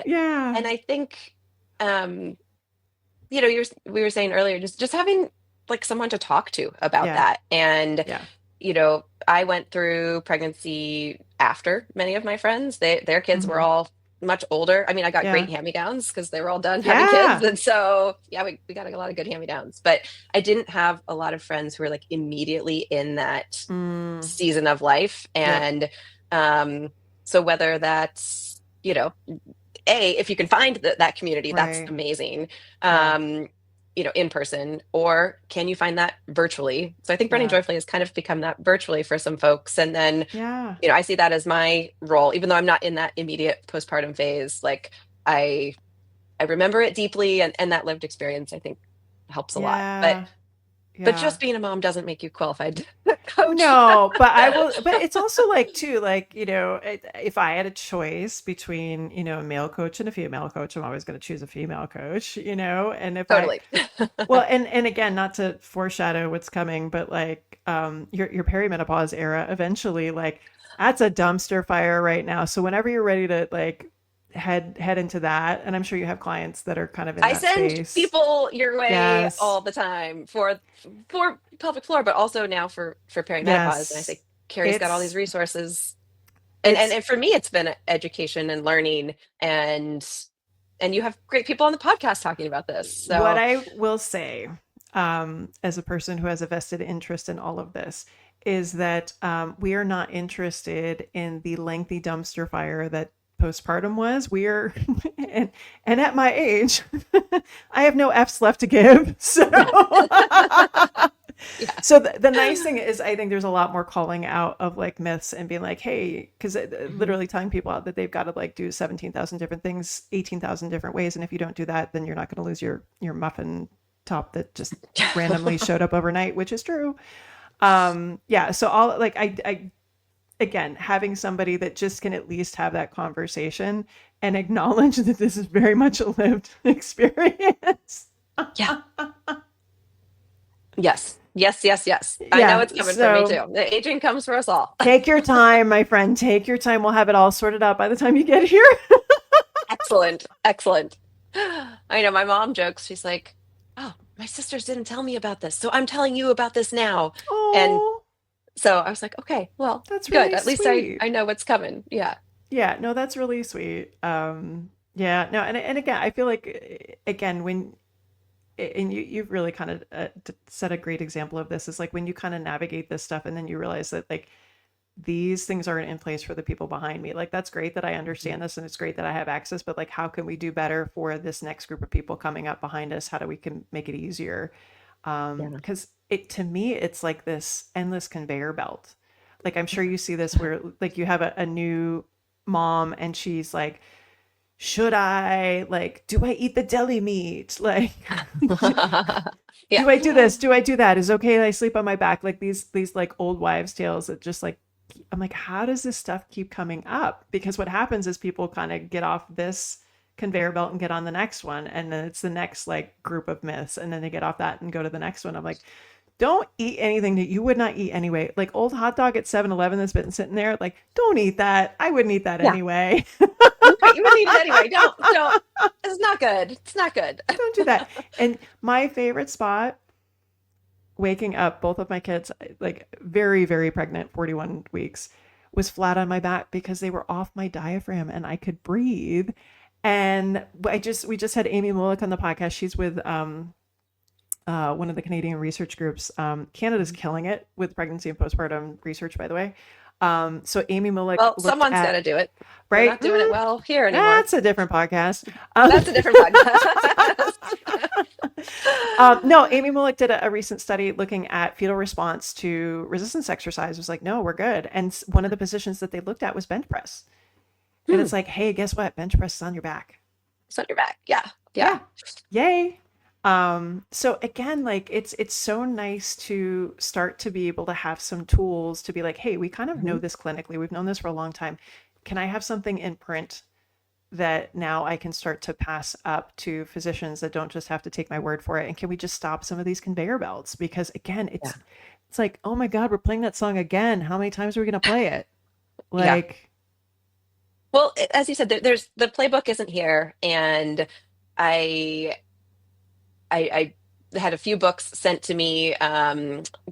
Yeah. and I think um we were saying earlier, just having like someone to talk to about Yeah. that. And Yeah. I went through pregnancy after many of my friends. Their kids were Hmm. all much older. I mean, I got great Yeah. hand-me-downs because they were all done having kids. Yeah. And so, yeah, we got a lot of good hand-me-downs. But I didn't have a lot of friends who were like immediately in that Mm. season of life. Yep. And so whether that's, if you can find that community, that's Right. amazing. Yeah. Um, in person, or can you find that virtually? So I think Running Yeah. Joyfully has kind of become that virtually for some folks. And then, Yeah. I see that as my role, even though I'm not in that immediate postpartum phase. Like I I remember it deeply, and that lived experience I think helps a lot. But Yeah. just Yeah. being a mom doesn't make you qualified to coach. No, but I will, but it's also like too, like, if I had a choice between, a male coach and a female coach, I'm always going to choose a female coach, and if I, Totally. well, and again, not to foreshadow what's coming, but like, your perimenopause era, eventually, like that's a dumpster fire right now. So whenever you're ready to like head into that, and I'm sure you have clients that are kind of in I that send space. people your way Yes. all the time for pelvic floor, but also now for perimenopause. And I Yes. say Carrie's got all these It's, resources, it's and for me, it's been education and learning, and you have great people on the podcast talking about this. what So I will say, as a person who has a vested interest in all of this, is that we are not interested in the lengthy dumpster fire that postpartum was. We are, and at my age, I have no F's left to give. So, yeah, so the nice thing is, I think there's a lot more calling out of like myths and being like, hey, because mhm. literally telling people out that they've got to like do 17,000 different things, 18,000 different ways. And if you don't do that, then you're not going to lose your muffin top that just randomly showed up overnight, which is true. Yeah. So all like, I, again, having somebody that just can at least have that conversation and acknowledge that this is very much a lived experience. Yeah, yes, yes, yes, yes. I know Yeah. it's coming for me So too. The aging comes for us all. take your time, my friend. Take your time. We'll have it all sorted out by the time you get here. Excellent, excellent. I know my mom jokes. She's like, "Oh, my sisters didn't tell me about this, so I'm telling you about this now." And Oh, so I was like, "Okay, well, that's good. really At least sweet. I know what's coming." Yeah. Yeah, no, that's really sweet. Yeah, no, and again, I feel like again when and you've really kind of set a great example of this is like when you kind of navigate this stuff and then you realize that like these things aren't in place for the people behind me. Like that's great that I Mhm. understand this and it's great that I have access, but like how can we do better for this next group of people coming up behind us? How do we can make it easier? Yeah. Because it to me it's like this endless conveyor belt. Like I'm sure you see this where like you have a new mom and she's like, should I like do I eat the deli meat? Like Yeah. do I do this? Do I do that? Is it okay that I sleep on my back? Like these like old wives' tales that just like I'm like, how does this stuff keep coming up? Because what happens is people kind of get off this conveyor belt and get on the next one, and then it's the next like group of myths, and then they get off that and go to the next one. I'm like, don't eat anything that you would not eat anyway. Like old hot dog at 7-Eleven that's been sitting there, like, don't eat that. I wouldn't eat that Yeah. anyway. Right. You would need it anyway. Don't. It's not good. It's not good. Don't do that. And my favorite spot, waking up, both of my kids, like very, very pregnant, 41 weeks, was flat on my back because they were off my diaphragm and I could breathe. And we just had Amy Mullick on the podcast. She's with one of the Canadian research groups. Canada's killing it with pregnancy and postpartum research, by the way. So Amy Mullick Well, looked someone's got at, to do it. We're right? not doing it well here anymore. That's a different podcast. That's a different podcast. No, Amy Mullick did a recent study looking at fetal response to resistance exercise. It was like, no, we're good. And one of the positions that they looked at was bench press. And it's like, hey, guess what? Bench press is on your back. It's on your back. Yeah. Yeah. Yeah. Yay. So again, like it's so nice to start to be able to have some tools to be like, hey, we kind of know this clinically. We've known this for a long time. Can I have something in print that now I can start to pass up to physicians that don't just have to take my word for it? And can we just stop some of these conveyor belts? Because again, Yeah. it's like, oh my God, we're playing that song again. How many times are we going to play it? Yeah. Like, Well, as you said, there's the playbook isn't here, and I I had a few books sent to me.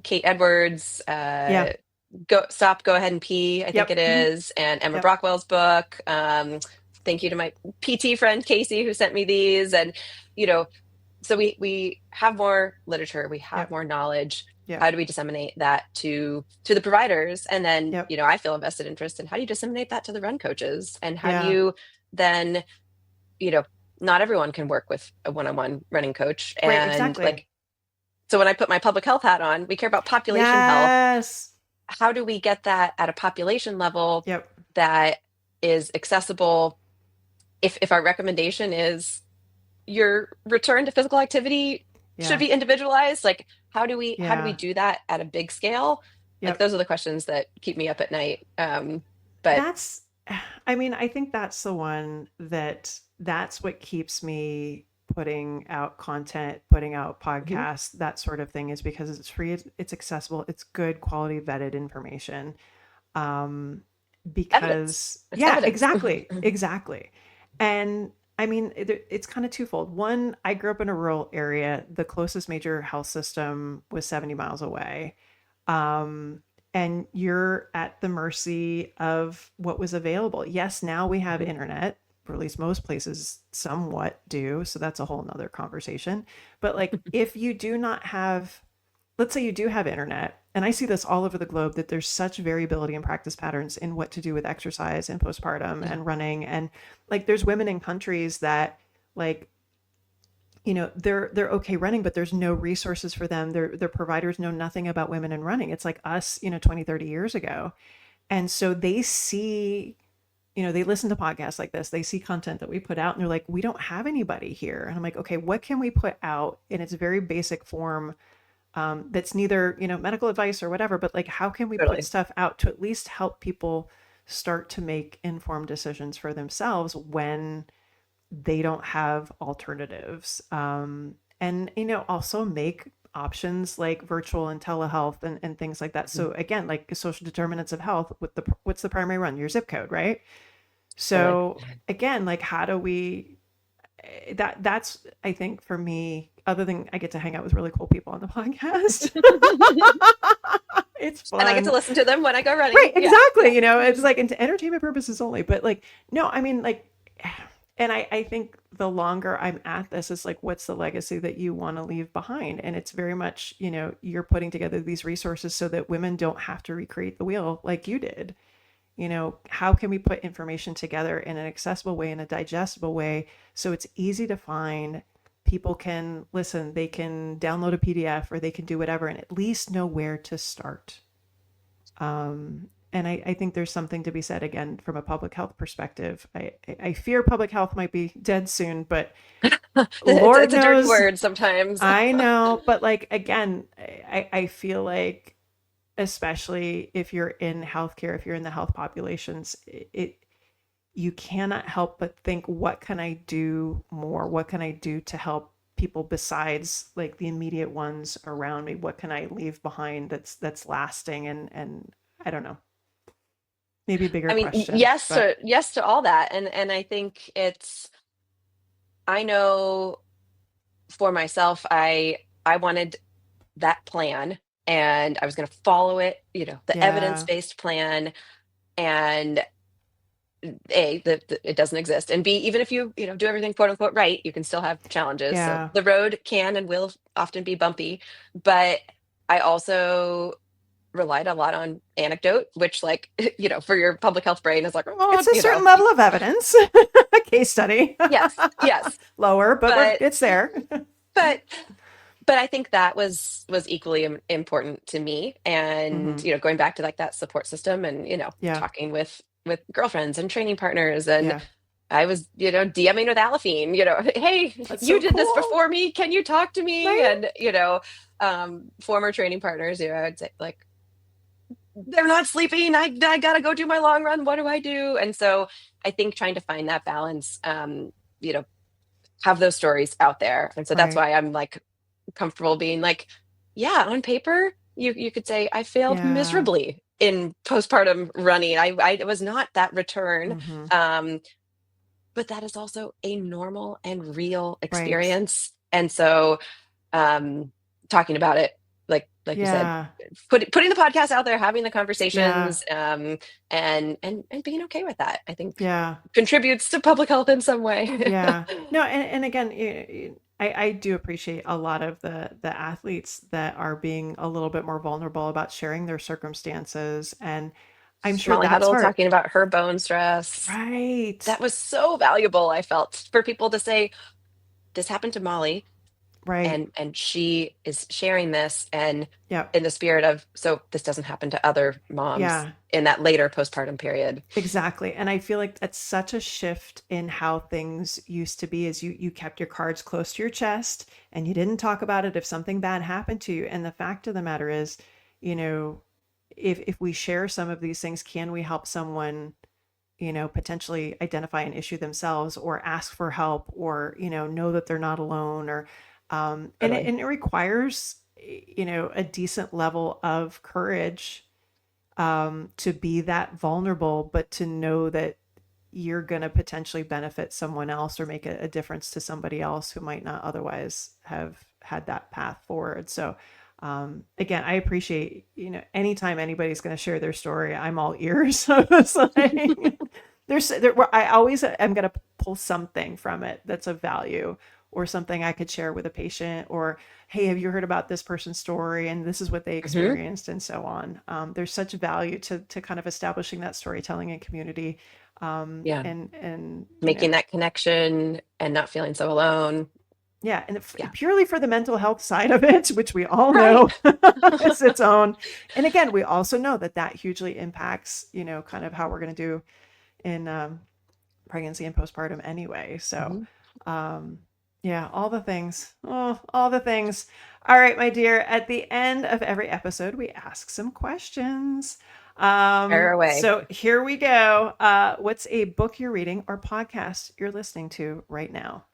Kate Edwards, yeah, Go Ahead and Pee, I think yep, it is, and Emma yep, Brockwell's book. Thank you to my PT friend Casey who sent me these, and you know, so we have more literature, we have yep, more knowledge. yep, How do we disseminate that to the providers? And then, yep, I feel a vested interest in how do you disseminate that to the run coaches? And how do yeah, you then, you know, not everyone can work with a one-on-one running coach. right, And exactly. like, so when I put my public health hat on, we care about population health. Yes. How do we get that at a population level Yep. that is accessible? If our recommendation is your return to physical activity should Yeah. be individualized, like how do we Yeah. do that at a big scale? Like Yep. those are the questions that keep me up at night. But That's, I mean, I think that's the one that's what keeps me putting out content, putting out Mhm. podcasts, that sort of thing, is because it's free, it's accessible, it's good quality vetted information. Um, Evidence, because it's yeah, evidence. exactly, exactly. And I mean, it's kind of twofold. One, I grew up in a rural area. The closest major health system was 70 miles away. Um, and you're at the mercy of what was available. Yes, now we have Mhm. internet, or at least most places somewhat do. So that's a whole nother conversation. But like, if you do not have, let's say you do have internet, and I see this all over the globe, that there's such variability in practice patterns in what to do with exercise and postpartum Yeah, and running. And like, there's women in countries that, like, they're okay running, but there's no resources for them. Their providers know nothing about women and running. It's like us, 20, 30 years ago. And so they see, they listen to podcasts like this, they see content that we put out, and they're like, we don't have anybody here. And I'm like, okay, what can we put out in its very basic form, that's neither, medical advice or whatever, but like, how can we put totally. stuff out to at least help people start to make informed decisions for themselves when they don't have alternatives. And, also make options like virtual and telehealth and things like that. Mhm. So again, like social determinants of health, what's the primary run? Your zip code, right? Totally. So again, like, how do we, that's, I think for me, other than I get to hang out with really cool people on the podcast, it's And I get to fun. listen to them when I go running. Right, Yeah, exactly. yeah. It's like into entertainment purposes only. But like, no, I mean, like, and I think the longer I'm at this, is like, what's the legacy that you want to leave behind? And it's very much, you're putting together these resources so that women don't have to recreate the wheel like you did. How can we put information together in an accessible way, in a digestible way, so it's easy to find? People can listen, they can download a PDF, or they can do whatever, and at least know where to start. And I think there's something to be said, again, from a public health perspective. I fear public health might be dead soon, but Lord It's a dirty knows, word sometimes. I know. But like, again, I feel like, especially if you're in healthcare, if you're in the health populations, you cannot help but think, what can I do more? What can I do to help people besides like the immediate ones around me? What can I leave behind that's lasting? And I don't know, maybe a bigger I mean, question, but yes to all that. And I think I know for myself, I wanted that plan and I was going to follow it, the yeah, evidence-based plan. And it doesn't exist. And B, even if you do everything quote unquote right, you can still have challenges. So yeah, the road can and will often be bumpy. But I also relied a lot on anecdote, which like, for your public health brain is like, oh, it's a certain level of evidence, a case study, yes, yes. lower, but But it's there. but but I think that was equally important to me. And Hmm. going back to like that support system and Yeah, talking with girlfriends and training partners. And yeah, I was DMing with Alafine, hey, that's you so did this cool, before me, can you talk to me? right? And former training partners, I would say like, they're not sleeping, I gotta go do my long run, what do I do? And so I think trying to find that balance, you know have those stories out there. And so that's Right. why I'm like comfortable being like, yeah, on paper, you could say I failed Yeah. miserably in postpartum running. I was not that return. Hmm. Um, but that is also a normal and real Right. experience. And so um talking about it, like you said, Yeah. putting the podcast out there, having the Yeah. conversations, and being okay with that, I think Yeah. contributes to public health in some way. Yeah. No, and again, I do appreciate a lot of the athletes that are being a little bit more vulnerable about sharing their circumstances, and I'm sure Molly that's Huddle hard. talking about her bone stress. Right. That was so valuable, I felt, for people to say, this happened to Molly, Right. and she is sharing this, and Yeah. in the spirit of, so this doesn't happen to other moms Yeah. in that later postpartum period. Exactly. And I feel like that's such a shift in how things used to be is you kept your cards close to your chest and you didn't talk about it if something bad happened to you. And the fact of the matter is, you know, if we share some of these things, can we help someone, potentially identify an issue themselves or ask for help or, know that they're not alone or and it Totally. and it requires, a decent level of courage to be that vulnerable, but to know that you're going to potentially benefit someone else or make a difference to somebody else who might not otherwise have had that path forward. So, again, I appreciate, anytime anybody's going to share their story, I'm all ears. So it's like, I always am going to pull something from it that's of value or something I could share with a patient or, hey, have you heard about this person's story and this is what they Hmm. experienced and so on. There's such value to kind of establishing that storytelling and community. Yeah. And Making that connection and not feeling so alone. yeah, and Yeah. purely for the mental health side of it, which we all Right. know is its own. And again, we also know that hugely impacts, kind of how we're going to do in pregnancy and postpartum anyway. So, Hmm. um, yeah, all the things. Oh, all the things. All right, my dear. At the end of every episode, we ask some questions. Fire away. So here we go. What's a book you're reading or podcast you're listening to right now?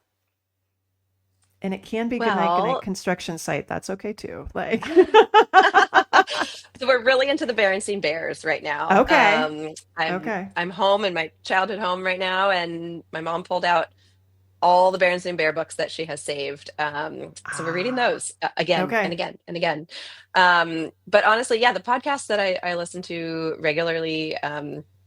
And it can be Good Night Well, construction site. That's okay too. Like, so we're really into the Berenstain Bears right now. okay, I'm okay. I'm home in my childhood home right now, and my mom pulled out all the Berenstain Bear books that she has saved. So we're reading Ah, those again and okay, again and again. But honestly, yeah, the podcast that I listen to regularly,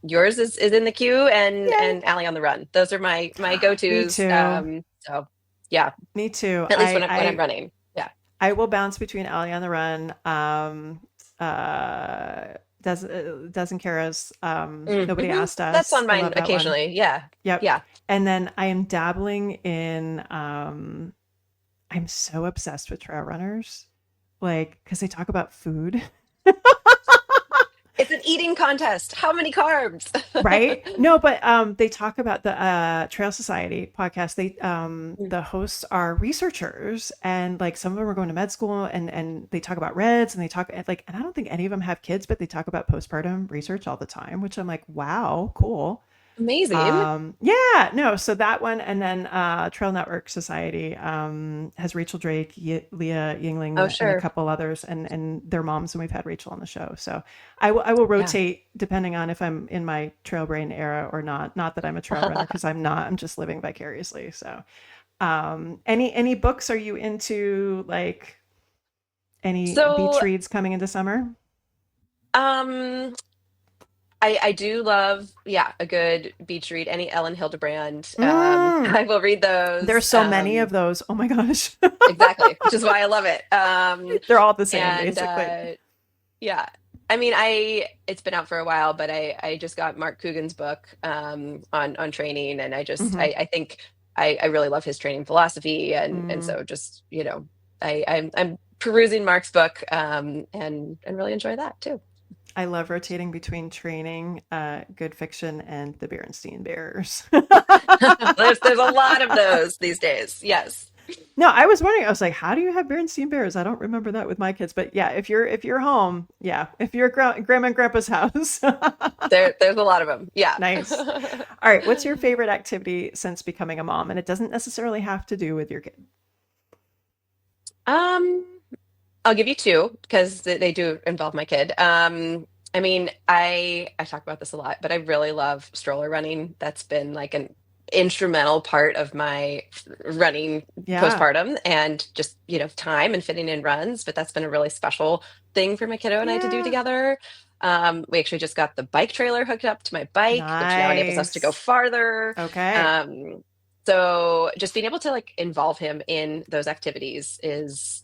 yours is in the queue, yay. and Allie on the Run. Those are my Me go-tos. too. So yeah, Me too. at least when I'm running. Yeah. I will bounce between Ali on the Run, doesn't care as Nobody Hmm. Asked That's Us. on I mine love that one. occasionally. Yeah. Yep. Yeah. And then I am dabbling in I'm so obsessed with trail runners. Like, because they talk about food. It's an eating contest. How many carbs? Right? No, but they talk about the Trail Society podcast. Mm. The hosts are researchers, and like some of them are going to med school, and they talk about REDS, and they talk like, and I don't think any of them have kids, but they talk about postpartum research all the time, which I'm like, wow, cool. Amazing. Yeah, no, so that one, and then Trail Network Society has Rachel Drake, Leah Oh, Yingling, and a sure. couple others, and their moms, and we've had Rachel on the show. So I will Yeah. rotate depending on if I'm in my trail brain era or not. Not that I'm a trail runner, because I'm not. I'm just living vicariously. So any books are you into, like any So, beach reads coming into summer? um, I do love, yeah, a good beach read. Any Ellen Hildebrand, Mm, I will read those. there's so many of those. Oh my gosh. Exactly, which is why I love it. They're all the same, And basically. yeah, I mean, it's been out for a while, but I just got Mark Coogan's book on training, and Hmm. I think I really love his training philosophy, and Mm. so just I'm perusing Mark's book, and really enjoy that too. I love rotating between training, good fiction, and the Berenstein Bears. There's a lot of those these days. Yes. No, I was wondering. I was like, how do you have Berenstein Bears? I don't remember that with my kids. But yeah, if you're home, yeah, if you're at grandma and grandpa's house, There's a lot of them. Yeah. nice. All right, what's your favorite activity since becoming a mom? And it doesn't necessarily have to do with your kid. Um, I'll give you two because they do involve my kid. I mean, I talk about this a lot, but I really love stroller running. That's been like an instrumental part of my running Yeah, postpartum, and just, time and fitting in runs. But that's been a really special thing for my kiddo and I to do yeah, together. We actually just got the bike trailer hooked up to my bike, which now enables us to go nice. farther. Okay. Um, so just being able to like involve him in those activities is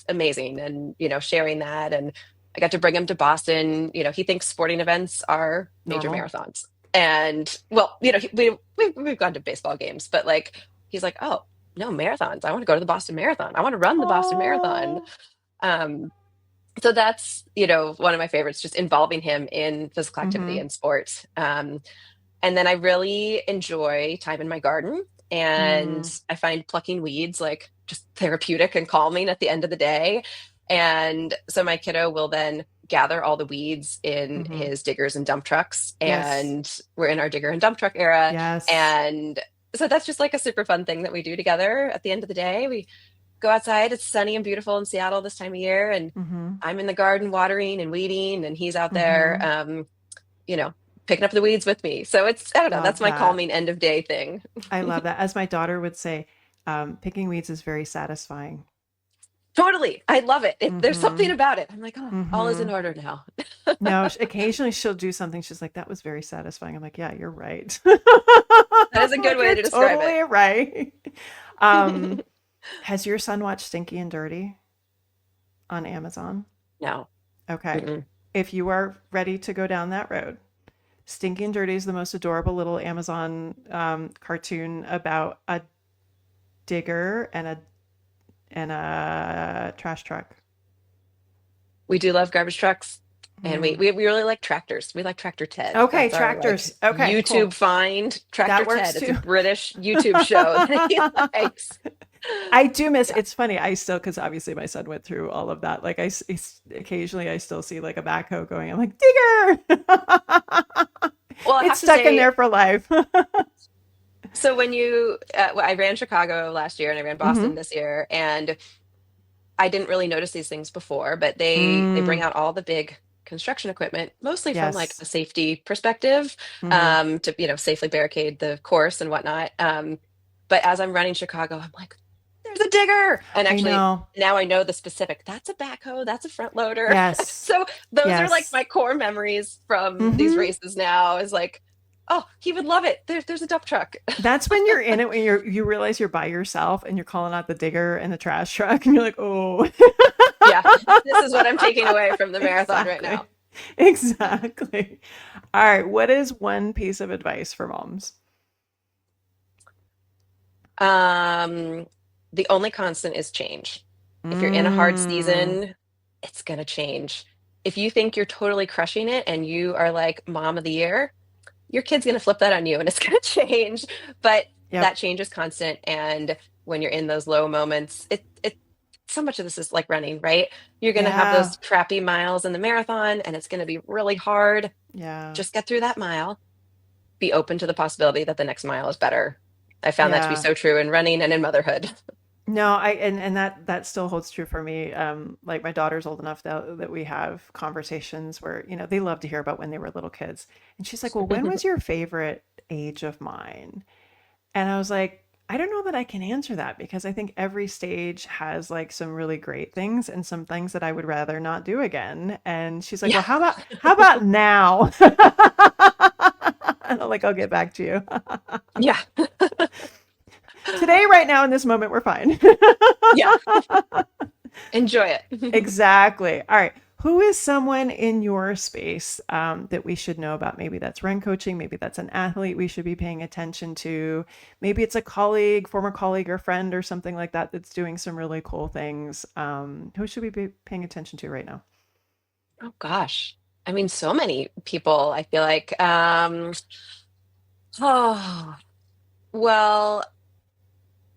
amazing, and sharing that. And I got to bring him to Boston. He thinks sporting events are major Normal. marathons, and well, we've gone to baseball games, but like he's like, oh no, marathons, I want to go to the Boston Marathon, I want to run the Boston Marathon. Oh. um so that's one of my favorites, just involving him in physical activity Mm-hmm. and sport. And then I really enjoy time in my garden. And Mm, I find plucking weeds like just therapeutic and calming at the end of the day. And so my kiddo will then gather all the weeds in mm-hmm. his diggers and dump trucks. Yes. And we're in our digger and dump truck era. Yes. And so that's just like a super fun thing that we do together at the end of the day. We go outside. It's sunny and beautiful in Seattle this time of year. And Mm-hmm. I'm in the garden watering and weeding, and he's out there, Mm-hmm. you know, picking up the weeds with me. So I don't know, that's Love my that. calming end of day thing. I love that. As my daughter would say, picking weeds is very satisfying. Totally. I love it. There's something Mm-hmm. about it. I'm like, oh, all is in Mm-hmm. order now. No, occasionally she'll do something. She's like, that was very satisfying. I'm like, yeah, you're right. That is I'm a good like, way you're to describe it. totally right. Um, has your son watched Stinky and Dirty on Amazon? No. Okay. Mm-mm. If you are ready to go down that road, Stinky and Dirty is the most adorable little Amazon cartoon about a digger and a trash truck. We do love garbage trucks, and we, Mm. we we really like tractors. We like Tractor Ted. Okay, That's our like tractors. Okay, YouTube cool. find Tractor That Ted. works It's a too. British YouTube show that he likes. I do miss. Yeah. It's funny. I still, because obviously my son went through all of that. Like occasionally I still see like a backhoe going. I'm like, digger. Well, I It's have to stuck in say, there for life. so well, I ran Chicago last year and I ran Boston Hmm. this year, and I didn't really notice these things before, but they bring Mm, out all the big construction equipment, mostly from like yes. a safety perspective, Hmm. to safely barricade the course and whatnot. But as I'm running Chicago, I'm like, there's a digger, and I actually know. now I know the specific. That's a backhoe. That's a front loader. Yes. So those are like Yes. my core memories from these Hmm. races. Now is like, oh, he would love it. There's a dump truck. That's when you're in it, when you realize you're by yourself and you're calling out the digger and the trash truck and you're like, oh. Yeah, this is what I'm taking away from the marathon right Exactly. now. Exactly. All right. What is one piece of advice for moms? Um, the only constant is change. If you're in a hard Mm, season, it's gonna change. If you think you're totally crushing it and you are like mom of the year, your kid's gonna flip that on you and it's gonna change. But yep. that change is constant. And when you're in those low moments, it so much of this is like running, right? You're gonna have Yeah. those crappy miles in the marathon and it's gonna be really hard. Yeah. Just get through that mile. be open to the possibility that the next mile is better. I found that to be Yeah. so true in running and in motherhood. No, and that still holds true for me. Like my daughter's old enough that we have conversations where, they love to hear about when they were little kids. And she's like, "Well, when was your favorite age of mine?" And I was like, I don't know that I can answer that because I think every stage has like some really great things and some things that I would rather not do again. And she's like, Yeah. "Well, how about now?" And I'm like, "I'll get back to you." Yeah. Today, right now, in this moment, we're fine. Yeah. Enjoy it. Exactly. All right. Who is someone in your space that we should know about? Maybe that's run coaching. Maybe that's an athlete we should be paying attention to. Maybe it's a colleague, former colleague or friend or something like that that's doing some really cool things. Who should we be paying attention to right now? Oh gosh. I mean, so many people, I feel like. Oh, well,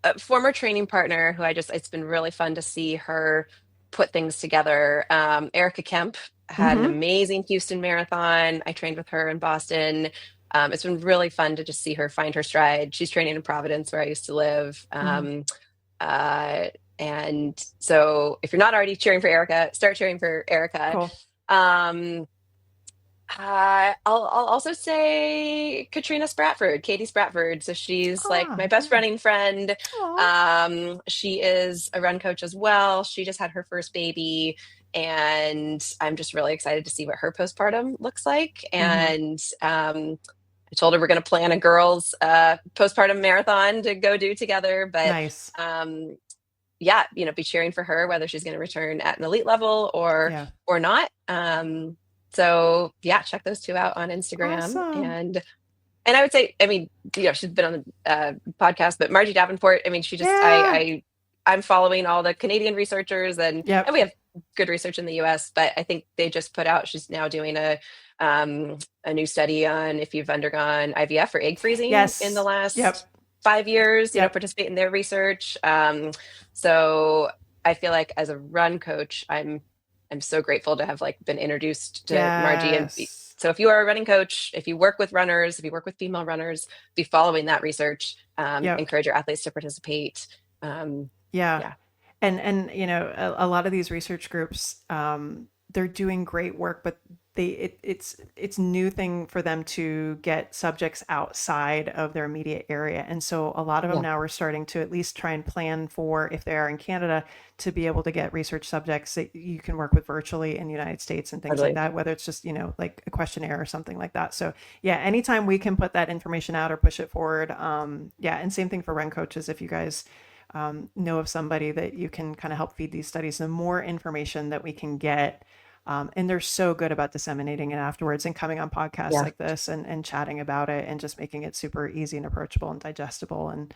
a former training partner who it's been really fun to see her put things together. Erica Kemp had an Mm-hmm. amazing Houston marathon. I trained with her in Boston. It's been really fun to just see her find her stride. She's training in Providence, where I used to live. Mm-hmm. Uh, and so if you're not already cheering for Erica, start cheering for Erica. Cool. Um, I'll also say Katrina Spratford, Katie Spratford. So she's like Ah, my best yeah. running friend. Aw. She is a run coach as well. She just had her first baby, and I'm just really excited to see what her postpartum looks like. Mm-hmm. And I told her we're going to plan a girls' postpartum marathon to go do together. But Nice. um, yeah, be cheering for her whether she's going to return at an elite level Yeah. or not. So yeah, check those two out on Instagram. Awesome. And I would say, I mean, she's been on the podcast, but Margie Davenport, I mean, she just Yeah. I'm following all the Canadian researchers, and Yep. we have good research in the US, but I think they just put out, she's now doing a new study on if you've undergone IVF or egg freezing in the Yes. last Yep. 5 years, Yep. participate in their research. So I feel like as a run coach, I'm so grateful to have like been introduced to Margie. And Yes. so if you are a running coach, if you work with runners, if you work with female runners, be following that research. Yep. Encourage your athletes to participate. Yeah. Yeah, And a lot of these research groups, they're doing great work, but it's new thing for them to get subjects outside of their immediate area. And so a lot of them yeah, now are starting to at least try and plan for, if they are in Canada, to be able to get research subjects that you can work with virtually in the United States and things like totally. that, whether it's just, like a questionnaire or something like that. So yeah, anytime we can put that information out or push it forward. Yeah. And same thing for run coaches. If you guys know of somebody that you can kind of help feed these studies, the more information that we can get. And they're so good about disseminating it afterwards and coming on podcasts Yeah, like this and chatting about it and just making it super easy and approachable and digestible. And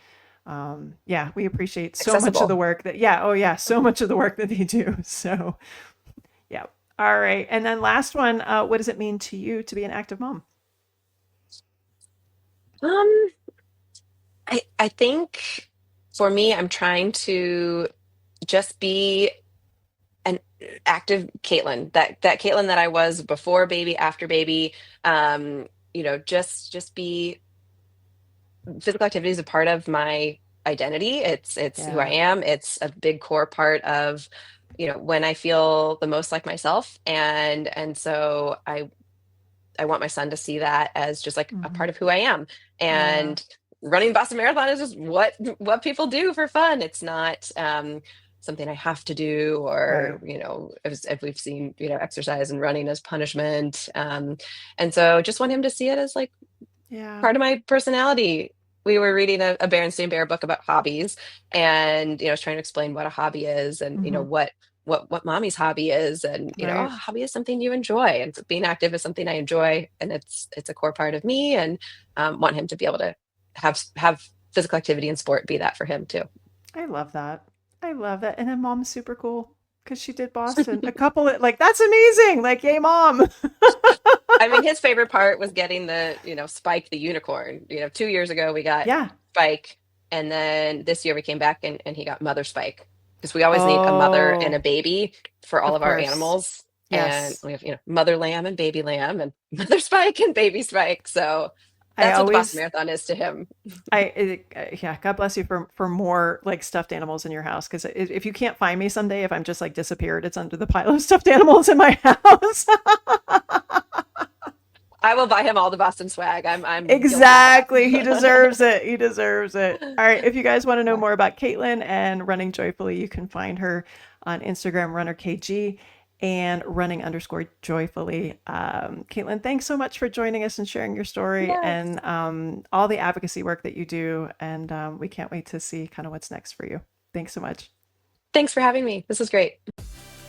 yeah, we appreciate so much of the accessible. work oh yeah, so much of the work that they do. So yeah. All right. And then last one, what does it mean to you to be an active mom? Um, I think for me, I'm trying to just be an active Kaitlin, that Kaitlin that I was before baby, after baby. Just be physical activity is a part of my identity. It's who I Yeah. am. It's a big core part of, when I feel the most like myself. And so I want my son to see that as just like a Hmm. part of who I am. Yeah. And running Boston Marathon is just what people do for fun. It's not something I have to do, Right. or if we've seen exercise and running as punishment. And so just want him to see it as like Yeah. part of my personality. We were reading a Berenstain Bear book about hobbies, and I was trying to explain what a hobby is, and Hmm. what mommy's hobby is, and Right. hobby is something you enjoy, and being active is something I enjoy, and it's a core part of me, and want him to be able to have physical activity and sport be that for him too. I love that. I love that. And then mom's super cool because she did Boston. A couple of like, that's amazing. Like, yay, mom. I mean, his favorite part was getting the Spike the unicorn. 2 years ago we got Yeah. Spike, and then this year we came back and he got Mother Spike, because we always need a mother and a Oh, baby for all of of our course. animals. And Yes. we have, mother lamb and baby lamb, and mother Spike and baby Spike. So I That's what the Boston always, Marathon is to him. yeah, God bless you for more like stuffed animals in your house. Because if you can't find me someday, if I'm just like disappeared, it's under the pile of stuffed animals in my house. I will buy him all the Boston swag. I'm guilty of Exactly. He that. deserves it. He deserves it. All right. If you guys want to know more about Kaitlin and running joyfully, you can find her on Instagram, runnerkg, and running_joyfully. Kaitlin, thanks so much for joining us and sharing your story Yes. and all the advocacy work that you do. And we can't wait to see kind of what's next for you. Thanks so much. Thanks for having me. This was great.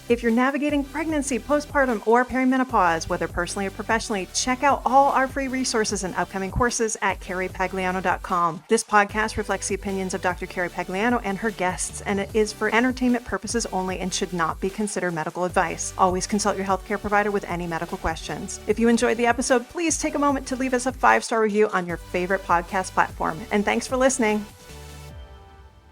If you're navigating pregnancy, postpartum, or perimenopause, whether personally or professionally, check out all our free resources and upcoming courses at carriepagliano.com. This podcast reflects the opinions of Dr. Carrie Pagliano and her guests, and it is for entertainment purposes only and should not be considered medical advice. Always consult your healthcare provider with any medical questions. If you enjoyed the episode, please take a moment to leave us a 5-star review on your favorite podcast platform. And thanks for listening.